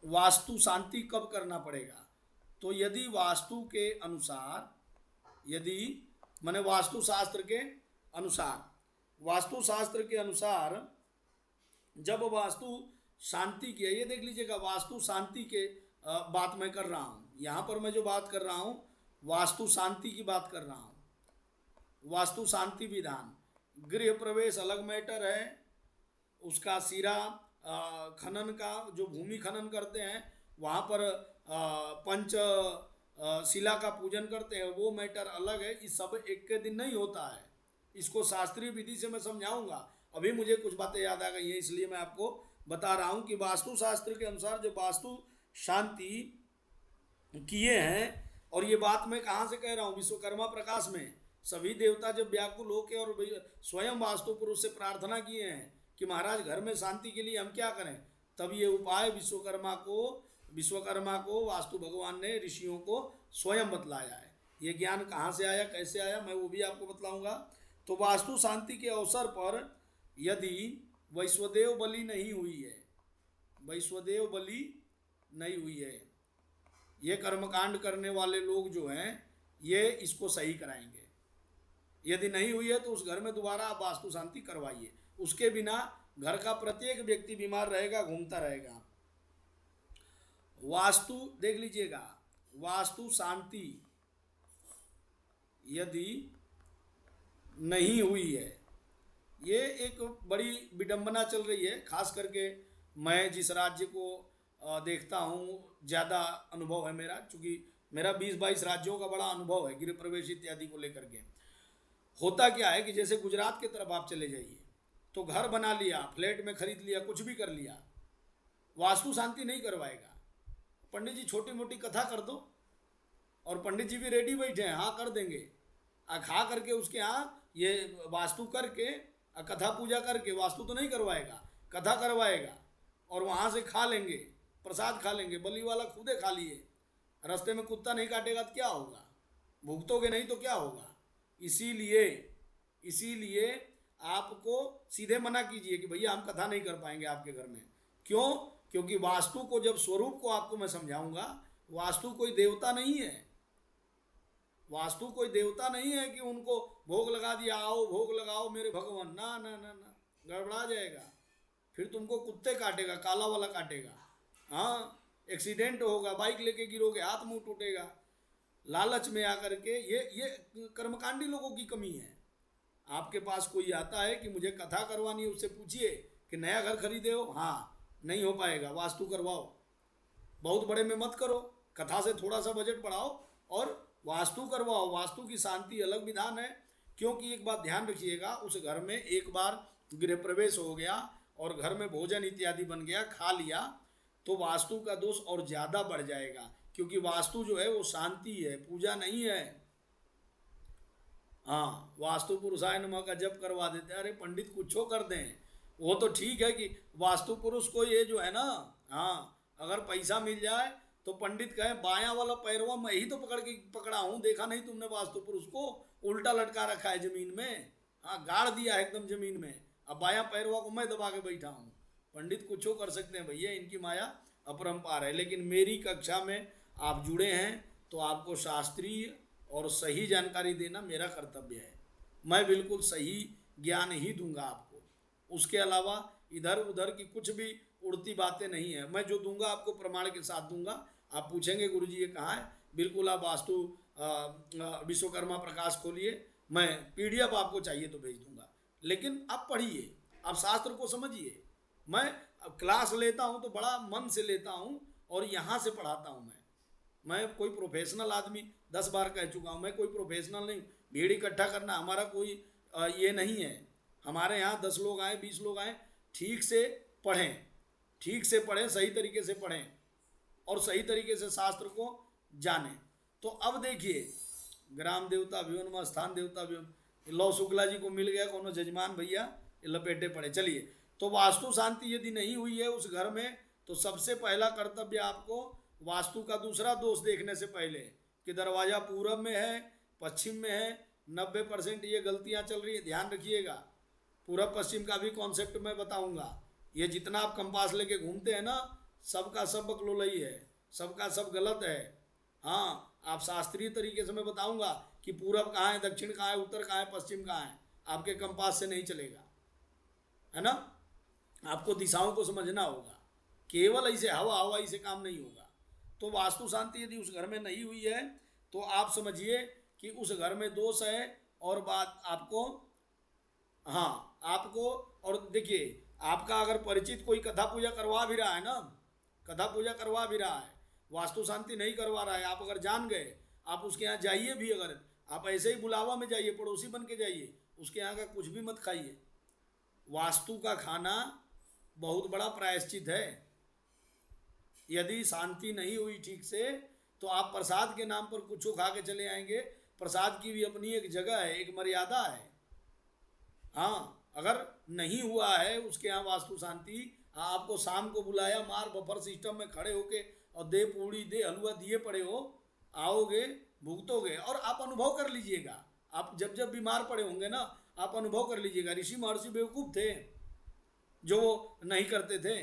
वास्तु शांति कब करना पड़ेगा। तो यदि वास्तु के अनुसार, यदि माने वास्तु शास्त्र के अनुसार, वास्तु शास्त्र के अनुसार जब वास्तु शांति की है, ये देख लीजिएगा वास्तु शांति के बात मैं कर रहा हूँ। यहाँ पर मैं जो बात कर रहा हूँ वास्तु शांति की बात कर रहा हूँ। वास्तु शांति विधान, गृह प्रवेश अलग मैटर है, उसका सिरा खनन का जो भूमि खनन करते हैं वहाँ पर पंच शिला का पूजन करते हैं वो मैटर अलग है। इस सब एक के दिन नहीं होता है, इसको शास्त्रीय विधि से मैं समझाऊंगा। अभी मुझे कुछ बातें याद आ गई हैं इसलिए मैं आपको बता रहा हूँ कि वास्तु शास्त्र के अनुसार जो वास्तु शांति किए हैं। और ये बात मैं कहाँ से कह रहा हूँ, विश्वकर्मा प्रकाश में सभी देवता जब व्याकुल होकर और स्वयं वास्तु पुरुष से प्रार्थना किए हैं कि महाराज घर में शांति के लिए हम क्या करें, तब ये उपाय विश्वकर्मा को वास्तु भगवान ने ऋषियों को स्वयं बतलाया है। ये ज्ञान कहाँ से आया, कैसे आया, मैं वो भी आपको बतलाऊंगा। तो वास्तु शांति के अवसर पर यदि वैश्वदेव बलि नहीं हुई है, वैश्वदेव बलि नहीं हुई है, ये कर्मकांड करने वाले लोग जो हैं ये इसको सही कराएंगे। यदि नहीं हुई है तो उस घर में दोबारा आप वास्तु शांति करवाइए। उसके बिना घर का प्रत्येक व्यक्ति बीमार रहेगा, घूमता रहेगा। वास्तु देख लीजिएगा, वास्तु शांति यदि नहीं हुई है, ये एक बड़ी विडंबना चल रही है। खास करके मैं जिस राज्य को देखता हूँ, ज़्यादा अनुभव है मेरा, चूँकि मेरा 20-22 राज्यों का बड़ा अनुभव है गृह प्रवेश इत्यादि को लेकर के। होता क्या है कि जैसे गुजरात की तरफ आप चले जाइए तो घर बना लिया, फ्लैट में खरीद लिया, कुछ भी कर लिया, वास्तु शांति नहीं करवाएगा। पंडित जी छोटी मोटी कथा कर दो, और पंडित जी भी रेडी बैठे हैं, हाँ कर देंगे। खा करके उसके यहाँ ये वास्तु करके कथा पूजा करके वास्तु तो नहीं करवाएगा, कथा करवाएगा, और वहाँ से खा लेंगे, प्रसाद खा लेंगे। बलि वाला खुदे खा लिए, रास्ते में कुत्ता नहीं काटेगा तो क्या होगा, भुगतोगे नहीं तो क्या होगा। इसीलिए आपको सीधे मना कीजिए कि भैया हम कथा नहीं कर पाएंगे आपके घर में। क्यों? क्योंकि वास्तु को जब स्वरूप को आपको मैं समझाऊंगा, वास्तु कोई देवता नहीं है। वास्तु कोई देवता नहीं है कि उनको भोग लगा दिया, आओ भोग लगाओ मेरे भगवान, ना ना ना ना, गड़बड़ा जाएगा। फिर तुमको कुत्ते काटेगा, काला वाला काटेगा, हाँ एक्सीडेंट होगा, बाइक लेके गिरोगे, हाथ मुंह टूटेगा। लालच में आकर के ये कर्मकांडी लोगों की कमी है। आपके पास कोई आता है कि मुझे कथा करवानी है, उससे पूछिए कि नया घर खरीदे हो, हाँ नहीं हो पाएगा, वास्तु करवाओ। बहुत बड़े में मत करो, कथा से थोड़ा सा बजट बढ़ाओ और वास्तु करवाओ। वास्तु की शांति अलग विधान है। क्योंकि एक बात ध्यान रखिएगा, उस घर में एक बार गृह प्रवेश हो गया और घर में भोजन इत्यादि बन गया, खा लिया, तो वास्तु का दोष और ज़्यादा बढ़ जाएगा। क्योंकि वास्तु जो है वो शांति है, पूजा नहीं है। हाँ, वास्तु पुरुषाय नमः का जप करवा देते हैं, अरे पंडित कुछो कर दें, वो तो ठीक है कि वास्तु पुरुष को ये जो है ना, हाँ अगर पैसा मिल जाए तो पंडित कहे बायां वाला पैरवा मैं ही तो पकड़ा हूँ, देखा नहीं तुमने वास्तु पुरुष को, उल्टा लटका रखा है जमीन में, हाँ गाड़ दिया है एकदम जमीन में, अब बायां पैरवा को मैं दबा के बैठा हूँ। पंडित कुछो कर सकते हैं भैया, इनकी माया अपरंपार है। लेकिन मेरी कक्षा में आप जुड़े हैं तो आपको शास्त्रीय और सही जानकारी देना मेरा कर्तव्य है। मैं बिल्कुल सही ज्ञान ही दूंगा आपको, उसके अलावा इधर उधर की कुछ भी उड़ती बातें नहीं है। मैं जो दूंगा आपको प्रमाण के साथ दूंगा। आप पूछेंगे गुरुजी ये कहाँ है, बिल्कुल आप वास्तु विश्वकर्मा प्रकाश खोलिए, मैं PDF आपको चाहिए तो भेज दूंगा। लेकिन आप पढ़िए, आप शास्त्र को समझिए। मैं क्लास लेता हूँ तो बड़ा मन से लेता हूँ और यहाँ से पढ़ाता हूँ। मैं कोई प्रोफेशनल आदमी 10 बार कह चुका हूँ, मैं कोई प्रोफेशनल नहीं। भीड़ इकट्ठा करना हमारा कोई ये नहीं है। हमारे यहाँ 10 लोग आए, 20 लोग आए, ठीक से पढ़ें, ठीक से पढ़ें, सही तरीके से पढ़ें और सही तरीके से शास्त्र को जानें। तो अब देखिए, ग्राम देवता भी उनमें, स्थान देवता भी, लौ शुक्ला जी को मिल गया कोनो जजमान भैया, लपेटे पड़े। चलिए, तो वास्तु शांति यदि नहीं हुई है उस घर में, तो सबसे पहला कर्तव्य आपको वास्तु का दूसरा दोष देखने से पहले कि दरवाज़ा पूरब में है, पश्चिम में है, 90% ये गलतियां चल रही है, ध्यान रखिएगा। पूरब पश्चिम का भी कॉन्सेप्ट मैं बताऊंगा। ये जितना आप कंपास लेके घूमते हैं ना, सबका सब बकलोलई है, सबका सब गलत है। हाँ, आप शास्त्रीय तरीके से मैं बताऊंगा कि पूरब कहाँ है, दक्षिण कहाँ है, उत्तर कहाँ है, पश्चिम कहाँ है। आपके कंपास से नहीं चलेगा, है ना। आपको दिशाओं को समझना होगा, केवल ऐसे हवा हवाई से काम नहीं होगा। तो वास्तु शांति यदि उस घर में नहीं हुई है तो आप समझिए कि उस घर में दोष है। और बात आपको, हाँ आपको, और देखिए आपका अगर परिचित कोई कथा पूजा करवा भी रहा है ना, कथा पूजा करवा भी रहा है, वास्तु शांति नहीं करवा रहा है, आप अगर जान गए, आप उसके यहाँ जाइए भी, अगर आप ऐसे ही बुलावा में जाइए, पड़ोसी बन के जाइए, उसके यहाँ का कुछ भी मत खाइए। वास्तु का खाना बहुत बड़ा प्रायश्चित है। यदि शांति नहीं हुई ठीक से तो आप प्रसाद के नाम पर कुछ खा के चले आएंगे। प्रसाद की भी अपनी एक जगह है, एक मर्यादा है। हाँ, अगर नहीं हुआ है उसके यहाँ वास्तु शांति, आपको शाम को बुलाया, मार बफर सिस्टम में खड़े होके और दे पूड़ी दे हलवा दिए पड़े हो, आओगे भुगतोगे और आप अनुभव कर लीजिएगा। आप जब जब बीमार पड़े होंगे ना, आप अनुभव कर लीजिएगा। ऋषि महर्षि बेवकूफ़ थे जो नहीं करते थे।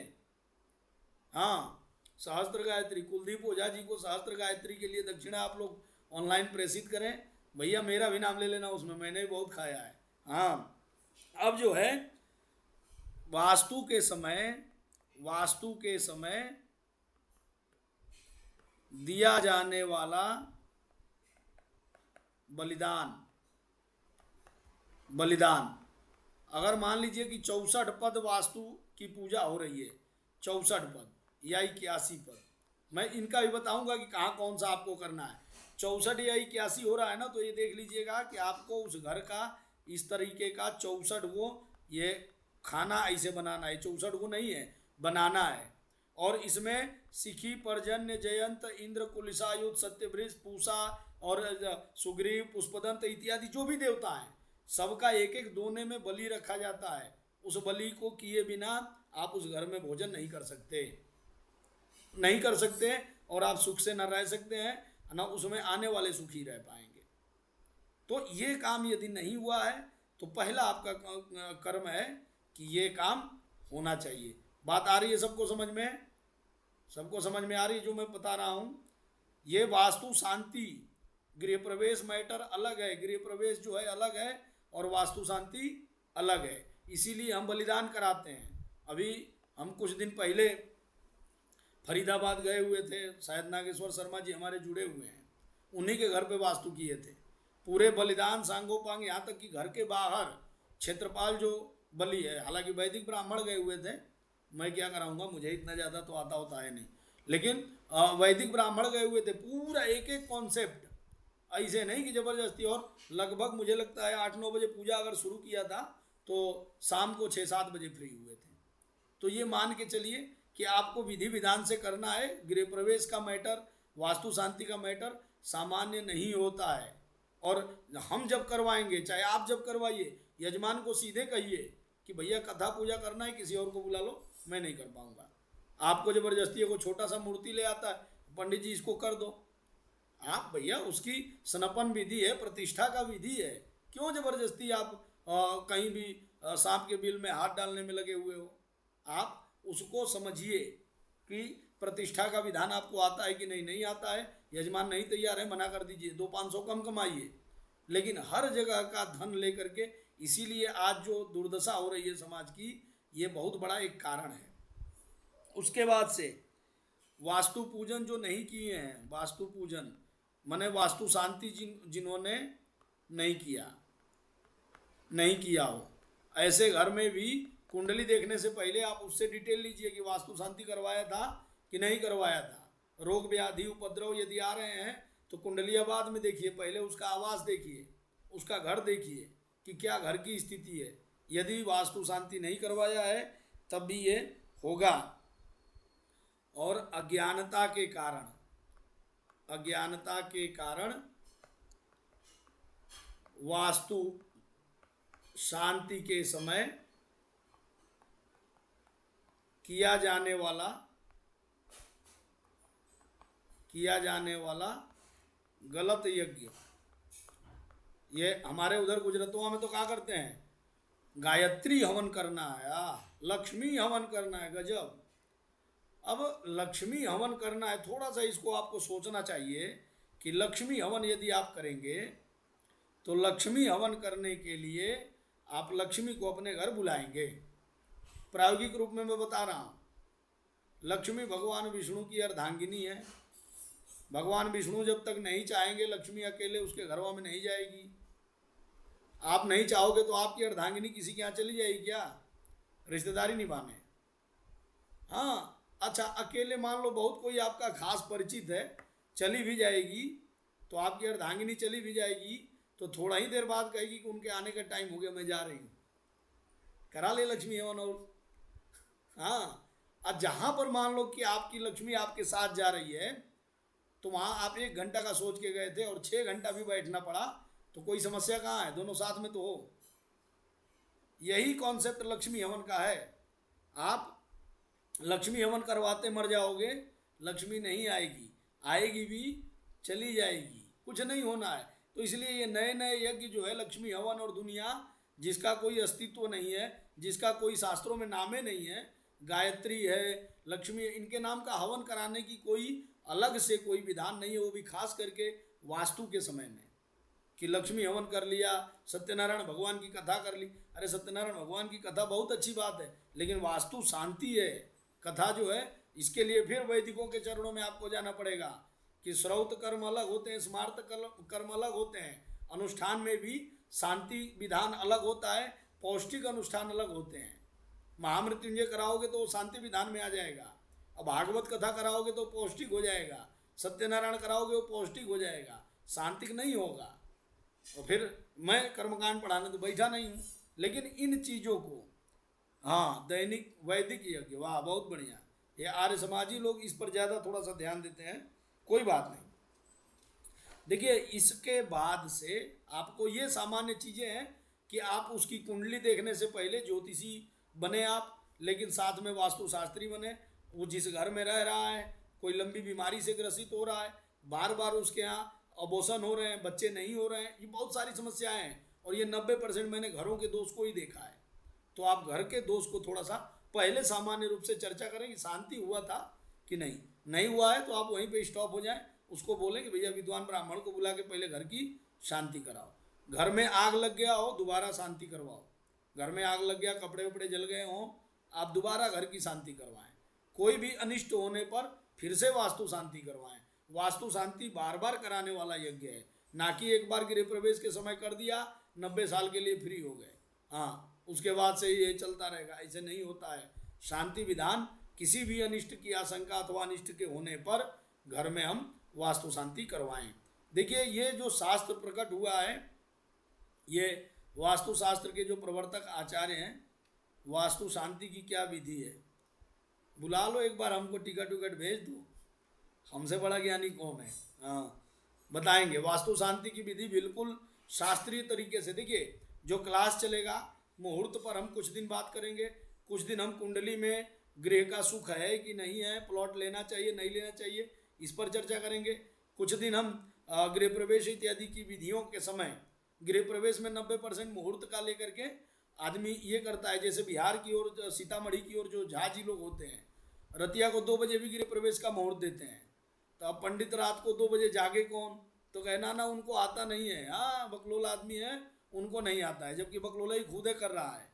हाँ, सहस्त्र गायत्री, कुलदीप ओझा जी को सहस्त्र गायत्री के लिए दक्षिणा आप लोग ऑनलाइन प्रेषित करें भैया, मेरा भी नाम ले लेना उसमें, मैंने भी बहुत खाया है। हाँ, अब जो है वास्तु के समय दिया जाने वाला बलिदान, अगर मान लीजिए कि 64 पद वास्तु की पूजा हो रही है, 64 पद या 81 पद, मैं इनका भी बताऊंगा कि कहाँ कौन सा आपको करना है। 64 या 81 हो रहा है ना, तो ये देख लीजिएगा कि आपको उस घर का इस तरीके का 64 को ये खाना ऐसे बनाना है, 64 को नहीं है, बनाना है। और इसमें सिखी, पर्जन्य, जयंत, इंद्र, कुलिसायुध, सत्यवृष, पूषा और सुग्रीव, पुष्पदंत इत्यादि जो भी देवता हैं सबका एक एक दोने में बलि रखा जाता है। उस बलि को किए बिना आप उस घर में भोजन नहीं कर सकते और आप सुख से न रह सकते हैं, न उसमें आने वाले सुखी रह पाएंगे। तो ये काम यदि नहीं हुआ है तो पहला आपका कर्म है कि ये काम होना चाहिए। बात आ रही है सबको समझ में? सबको समझ में आ रही है जो मैं बता रहा हूँ? ये वास्तु शांति, गृह प्रवेश मैटर अलग है, गृह प्रवेश जो है अलग है और वास्तु शांति अलग है। इसीलिए हम बलिदान कराते हैं। अभी हम कुछ दिन पहले फरीदाबाद गए हुए थे, शायद नागेश्वर शर्मा जी हमारे जुड़े हुए हैं, उन्हीं के घर पे वास्तु किए थे। पूरे बलिदान सांगोपांग, यहाँ तक कि घर के बाहर क्षेत्रपाल जो बलि है, हालांकि वैदिक ब्राह्मण गए हुए थे, मैं क्या कराऊंगा, मुझे इतना ज़्यादा तो आता होता है नहीं, लेकिन वैदिक ब्राह्मण गए हुए थे। पूरा एक एक कॉन्सेप्ट, ऐसे नहीं कि ज़बरदस्ती। और लगभग मुझे लगता है 8-9 बजे पूजा अगर शुरू किया था तो शाम को 6-7 बजे फ्री हुए थे। तो ये मान के चलिए कि आपको विधि विधान से करना है। गृह प्रवेश का मैटर, वास्तु शांति का मैटर सामान्य नहीं होता है। और हम जब करवाएंगे, चाहे आप जब करवाइए, यजमान को सीधे कहिए कि भैया कथा पूजा करना है, किसी और को बुला लो, मैं नहीं कर पाऊंगा। आपको ज़बरदस्ती को छोटा सा मूर्ति ले आता है, पंडित जी इसको कर दो, आप भैया उसकी स्नपन विधि है, प्रतिष्ठा का विधि है, क्यों ज़बरदस्ती आप कहीं भी सांप के बिल में हाथ डालने में लगे हुए हो? आप उसको समझिए कि प्रतिष्ठा का विधान आपको आता है कि नहीं आता है। यजमान नहीं तैयार है, मना कर दीजिए, 200-500 कम कमाइए, लेकिन हर जगह का धन लेकर के। इसीलिए आज जो दुर्दशा हो रही है समाज की, ये बहुत बड़ा एक कारण है। उसके बाद से वास्तु पूजन जो नहीं किए हैं, वास्तु पूजन माने वास्तु शांति जिन्होंने नहीं किया हो, ऐसे घर में भी कुंडली देखने से पहले आप उससे डिटेल लीजिए कि वास्तु शांति करवाया था कि नहीं करवाया था। रोग व्याधि उपद्रव यदि आ रहे हैं तो कुंडलिया बाद में देखिए, पहले उसका आवास देखिए, उसका घर देखिए कि क्या घर की स्थिति है। यदि वास्तु शांति नहीं करवाया है तब भी ये होगा। और अज्ञानता के कारण वास्तु शांति के समय किया जाने वाला गलत यज्ञ, ये हमारे उधर गुजरातों में तो क्या करते हैं, गायत्री हवन करना है, लक्ष्मी हवन करना है। गजब। अब लक्ष्मी हवन करना है, थोड़ा सा इसको आपको सोचना चाहिए कि लक्ष्मी हवन यदि आप करेंगे तो लक्ष्मी हवन करने के लिए आप लक्ष्मी को अपने घर बुलाएंगे। प्रायोगिक रूप में मैं बता रहा हूँ, लक्ष्मी भगवान विष्णु की अर्धांगिनी है। भगवान विष्णु जब तक नहीं चाहेंगे, लक्ष्मी अकेले उसके घरों में नहीं जाएगी। आप नहीं चाहोगे तो आपकी अर्धांगिनी किसी के यहाँ चली जाएगी क्या, रिश्तेदारी निभाने? हाँ, अच्छा, अकेले मान लो बहुत कोई आपका खास परिचित है, चली भी जाएगी, तो आपकी अर्धांगिनी चली भी जाएगी तो थोड़ा ही देर बाद कहेगी कि उनके आने का टाइम हो गया, मैं जा रही हूँ, करा ले लक्ष्मी हवन। और हाँ, अब जहाँ पर मान लो कि आपकी लक्ष्मी आपके साथ जा रही है तो वहाँ आप 1 घंटा का सोच के गए थे और 6 घंटा भी बैठना पड़ा, तो कोई समस्या कहाँ है? दोनों साथ में तो हो। यही कॉन्सेप्ट लक्ष्मी हवन का है। आप लक्ष्मी हवन करवाते मर जाओगे, लक्ष्मी नहीं आएगी, आएगी भी चली जाएगी, कुछ नहीं होना है। तो इसलिए ये नए नए यज्ञ जो है लक्ष्मी हवन और दुनिया जिसका कोई अस्तित्व नहीं है, जिसका कोई शास्त्रों में नामे नहीं है, गायत्री है, लक्ष्मी, इनके नाम का हवन कराने की कोई अलग से कोई विधान नहीं है, वो भी खास करके वास्तु के समय में कि लक्ष्मी हवन कर लिया, सत्यनारायण भगवान की कथा कर ली। अरे सत्यनारायण भगवान की कथा बहुत अच्छी बात है, लेकिन वास्तु शांति है, कथा जो है इसके लिए फिर वैदिकों के चरणों में आपको जाना पड़ेगा कि श्रौत कर्म अलग होते हैं, स्मार्त कर्म अलग होते हैं, अनुष्ठान में भी शांति विधान अलग होता है, पौष्टिक अनुष्ठान अलग होते हैं। महामृत्युंजय कराओगे तो शांति विधान में आ जाएगा, अब भागवत कथा कराओगे तो पौष्टिक हो जाएगा, सत्यनारायण कराओगे वो पौष्टिक हो जाएगा, शांतिक नहीं होगा। और फिर मैं कर्मकांड पढ़ाने तो बैठा नहीं हूँ, लेकिन इन चीज़ों को, हाँ, दैनिक वैदिक यज्ञ, वाह बहुत बढ़िया, ये आर्य समाजी लोग इस पर ज़्यादा थोड़ा सा ध्यान देते हैं, कोई बात नहीं। देखिए इसके बाद से आपको ये सामान्य चीज़ें हैं कि आप उसकी कुंडली देखने से पहले ज्योतिषी बने आप, लेकिन साथ में वास्तुशास्त्री बने। वो जिस घर में रह रहा है, कोई लंबी बीमारी से ग्रसित हो रहा है, बार बार उसके यहाँ अबॉर्शन हो रहे हैं, बच्चे नहीं हो रहे हैं, ये बहुत सारी समस्याएं हैं, और ये 90% मैंने घरों के दोष को ही देखा है। तो आप घर के दोष को थोड़ा सा पहले सामान्य रूप से चर्चा करें कि शांति हुआ था कि नहीं, नहीं हुआ है तो आप वहीं पे स्टॉप हो जाएं, उसको बोलें कि भैया विद्वान ब्राह्मण को बुला के पहले घर की शांति कराओ। घर में आग लग गया हो, दोबारा शांति करवाओ। घर में आग लग गया, कपड़े वपड़े जल गए हों, आप दोबारा घर की शांति करवाएं। कोई भी अनिष्ट होने पर फिर से वास्तु शांति करवाएं। वास्तु शांति बार बार कराने वाला यज्ञ है, ना कि एक बार गृह प्रवेश के समय कर दिया, 90 साल के लिए फ्री हो गए, हाँ उसके बाद से ये चलता रहेगा, ऐसे नहीं होता है। शांति विधान किसी भी अनिष्ट की आशंका अथवा अनिष्ट के होने पर घर में हम वास्तु शांति करवाएं। देखिए ये जो शास्त्र प्रकट हुआ है, ये वास्तु शास्त्र के जो प्रवर्तक आचार्य हैं, वास्तु शांति की क्या विधि है, बुला लो एक बार, हमको टिकट विकट भेज दो, हमसे बड़ा ज्ञानी कौन है, हाँ बताएंगे वास्तु शांति की विधि बिल्कुल शास्त्रीय तरीके से। देखिए जो क्लास चलेगा, मुहूर्त पर हम कुछ दिन बात करेंगे, कुछ दिन हम कुंडली में गृह का सुख है कि नहीं है, प्लॉट लेना चाहिए नहीं लेना चाहिए, इस पर चर्चा करेंगे। कुछ दिन हम गृह प्रवेश इत्यादि की विधियों के समय, गृह प्रवेश में 90% मुहूर्त का लेकर के आदमी ये करता है, जैसे बिहार की ओर, सीतामढ़ी की ओर जो झा जी लोग होते हैं, रतिया को 2 बजे भी गृह प्रवेश का मुहूर्त देते हैं। तो अब पंडित रात को 2 बजे जागे कौन, तो कहना ना उनको आता नहीं है, हाँ बकलोल आदमी है उनको नहीं आता है, जबकि बकलोला ही खुदे कर रहा है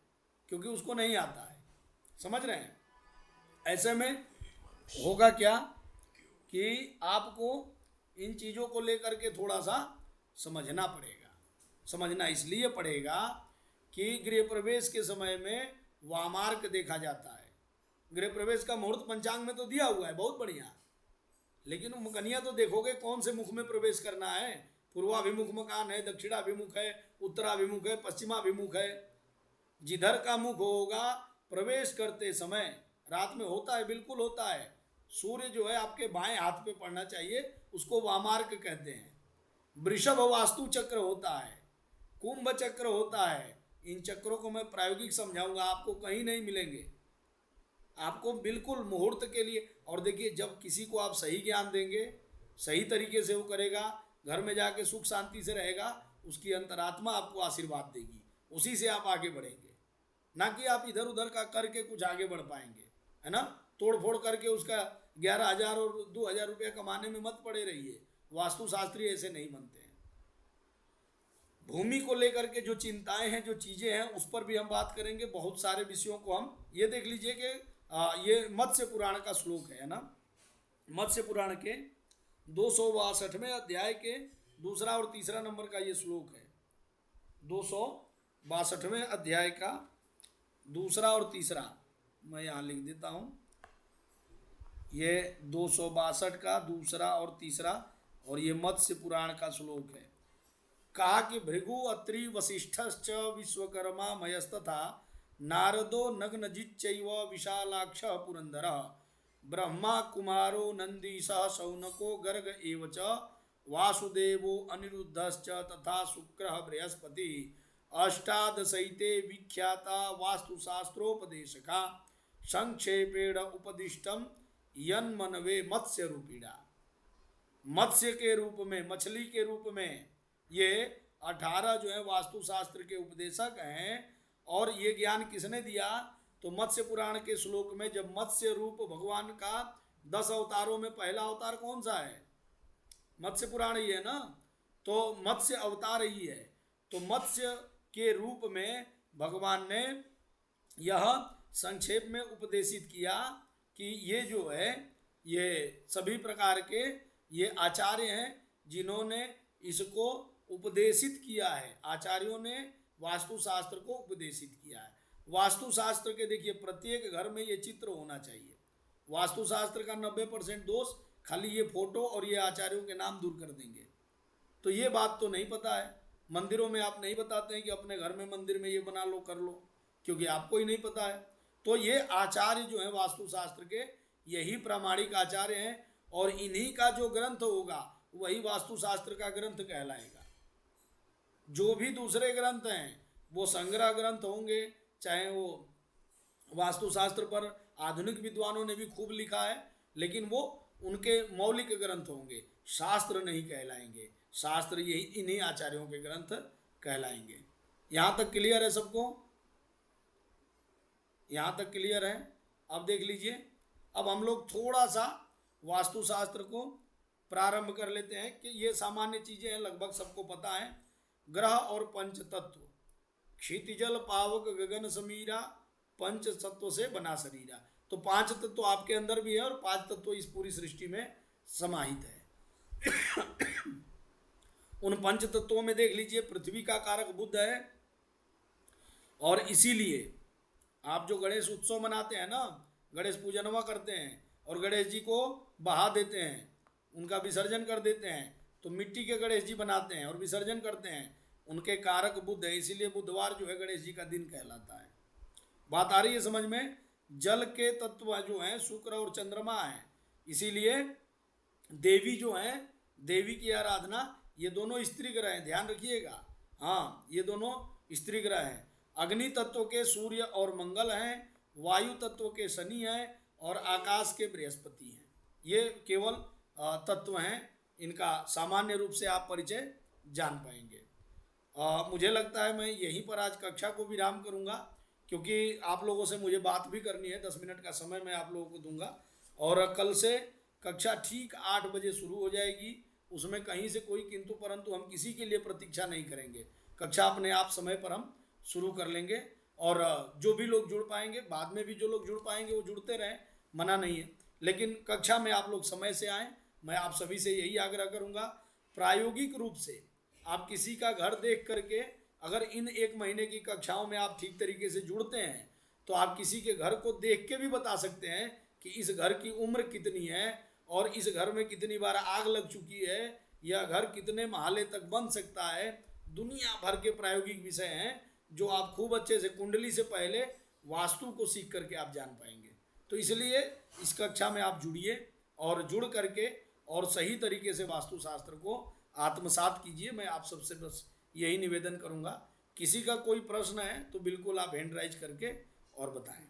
क्योंकि उसको नहीं आता है, समझ रहे हैं। ऐसे में होगा क्या कि आपको इन चीज़ों को लेकर के थोड़ा सा समझना पड़ेगा। समझना इसलिए पड़ेगा कि गृह प्रवेश के समय में वामार्क देखा जाता है। गृह प्रवेश का मुहूर्त पंचांग में तो दिया हुआ है, बहुत बढ़िया, लेकिन मुकनिया तो देखोगे कौन से मुख में प्रवेश करना है। पूर्वाभिमुख मकान है, दक्षिणाभिमुख है, उत्तराभिमुख है, पश्चिमाभिमुख है। जिधर का मुख होगा प्रवेश करते समय, रात में होता है, बिल्कुल होता है, सूर्य जो है आपके बाएं हाथ पे पड़ना चाहिए, उसको वामार्क कहते हैं। वृषभ वास्तु चक्र होता है, कुंभ चक्र होता है। इन चक्रों को मैं प्रायोगिक समझाऊंगा, आपको कहीं नहीं मिलेंगे, आपको बिल्कुल मुहूर्त के लिए। और देखिए जब किसी को आप सही ज्ञान देंगे, सही तरीके से वो करेगा, घर में जाके सुख शांति से रहेगा, उसकी अंतरात्मा आपको आशीर्वाद देगी, उसी से आप आगे बढ़ेंगे, ना कि आप इधर उधर का करके कुछ आगे बढ़ पाएंगे, है ना। तोड़ फोड़ करके उसका 11,000 और 2,000 रुपया कमाने में मत पड़े रहिए। वास्तुशास्त्री ऐसे नहीं बनते हैं। भूमि को लेकर के जो चिंताएं हैं, जो चीज़ें हैं, उस पर भी हम बात करेंगे। बहुत सारे विषयों को हम ये देख लीजिए कि ये मत्स्य पुराण का श्लोक है ना, मत्स्य पुराण के 262वें अध्याय के दूसरा और तीसरा नंबर का ये श्लोक है। 262वें अध्याय का दूसरा और तीसरा, मैं यहाँ लिख देता हूँ, ये 262 का दूसरा और तीसरा, और ये मत्स्य पुराण का श्लोक है। कहा कि भृगु अत्रि वसिष्ठश्च विश्वकर्मा मयस्तथा नारदो नग्नजिच्चैव विशालाक्ष पुरंदर ब्रह्मा कुमारो नंदीशः शौनको गर्ग एव च वासुदेवो अनिरुद्धश्च तथा शुक्रः बृहस्पति अष्टादशैते विख्याता वास्तुशास्त्रोपदेशका संक्षेपेण उपदिष्टम यन्मनवे मत्स्य रूपिणा। मत्स्य के रूप में, मछली के रूप में ये 18 जो है वास्तुशास्त्र के उपदेशक हैं। और ये ज्ञान किसने दिया? तो मत्स्य पुराण के श्लोक में जब मत्स्य रूप भगवान का 10 अवतारों में पहला अवतार कौन सा है? मत्स्य पुराण ही है ना, तो मत्स्य अवतार ही है। तो मत्स्य के रूप में भगवान ने यह संक्षेप में उपदेशित किया कि ये जो है ये सभी प्रकार के ये आचार्य हैं जिन्होंने इसको उपदेशित किया है। आचार्यों ने वास्तुशास्त्र को उपदेशित किया है। वास्तुशास्त्र के देखिए प्रत्येक घर में ये चित्र होना चाहिए। वास्तुशास्त्र का 90% दोष खाली ये फोटो और ये आचार्यों के नाम दूर कर देंगे। तो ये बात तो नहीं पता है। मंदिरों में आप नहीं बताते हैं कि अपने घर में मंदिर में ये बना लो कर लो, क्योंकि आपको ही नहीं पता है। तो ये आचार्य जो है वास्तुशास्त्र के यही प्रामाणिक आचार्य हैं और इन्हीं का जो ग्रंथ होगा वही वास्तुशास्त्र का ग्रंथ कहलाएगा। जो भी दूसरे ग्रंथ हैं वो संग्रह ग्रंथ होंगे, चाहे वो वास्तुशास्त्र पर आधुनिक विद्वानों ने भी खूब लिखा है, लेकिन वो उनके मौलिक ग्रंथ होंगे, शास्त्र नहीं कहलाएंगे। शास्त्र यही इन्हीं आचार्यों के ग्रंथ कहलाएंगे। यहाँ तक क्लियर है सबको? यहाँ तक क्लियर है? अब देख लीजिए, अब हम लोग थोड़ा सा वास्तुशास्त्र को प्रारंभ कर लेते हैं कि ये सामान्य चीज़ें हैं, लगभग सबको पता है। ग्रह और पंच तत्व, क्षितिजल पावक गगन समीरा, पंच तत्व से बना शरीरा। तो 5 तत्व आपके अंदर भी है और 5 तत्व इस पूरी सृष्टि में समाहित है। उन पंच तत्वों में देख लीजिए पृथ्वी का कारक बुध है, और इसीलिए आप जो गणेश उत्सव मनाते हैं ना, गणेश पूजनवा करते हैं और गणेश जी को बहा देते हैं, उनका विसर्जन कर देते हैं, तो मिट्टी के गणेश जी बनाते हैं और विसर्जन करते हैं। उनके कारक बुध है, इसीलिए बुधवार जो है गणेश जी का दिन कहलाता है। बात आ रही है समझ में? जल के तत्व जो हैं शुक्र और चंद्रमा है, इसीलिए देवी जो है, देवी की आराधना, ये दोनों स्त्री ग्रह हैं, ध्यान रखिएगा। हाँ, ये दोनों स्त्री ग्रह हैं। अग्नि तत्व के सूर्य और मंगल हैं, वायु तत्व के शनि हैं और आकाश के बृहस्पति हैं। ये केवल तत्व हैं, इनका सामान्य रूप से आप परिचय जान पाएंगे। मुझे लगता है मैं यहीं पर आज कक्षा को विराम करूंगा, क्योंकि आप लोगों से मुझे बात भी करनी है। 10 मिनट का समय मैं आप लोगों को दूंगा और कल से कक्षा ठीक 8 बजे शुरू हो जाएगी। उसमें कहीं से कोई किंतु परंतु हम किसी के लिए प्रतीक्षा नहीं करेंगे। कक्षा अपने आप समय पर हम शुरू कर लेंगे और जो भी लोग जुड़ पाएंगे, बाद में भी जो लोग जुड़ पाएंगे वो जुड़ते रहें, मना नहीं है, लेकिन कक्षा में आप लोग समय से आएँ। मैं आप सभी से यही आग्रह करूँगा। प्रायोगिक रूप से आप किसी का घर देख करके अगर इन 1 महीने की कक्षाओं में आप ठीक तरीके से जुड़ते हैं तो आप किसी के घर को देख के भी बता सकते हैं कि इस घर की उम्र कितनी है और इस घर में कितनी बार आग लग चुकी है, यह घर कितने महले तक बन सकता है। दुनिया भर के प्रायोगिक विषय हैं जो आप खूब अच्छे से कुंडली से पहले वास्तु को सीख करके आप जान पाएंगे। तो इसलिए इस कक्षा में आप जुड़िए और जुड़ करके और सही तरीके से वास्तुशास्त्र को आत्मसात कीजिए। मैं आप सबसे बस यही निवेदन करूंगा। किसी का कोई प्रश्न है तो बिल्कुल आप हैंड राइज करके और बताएं।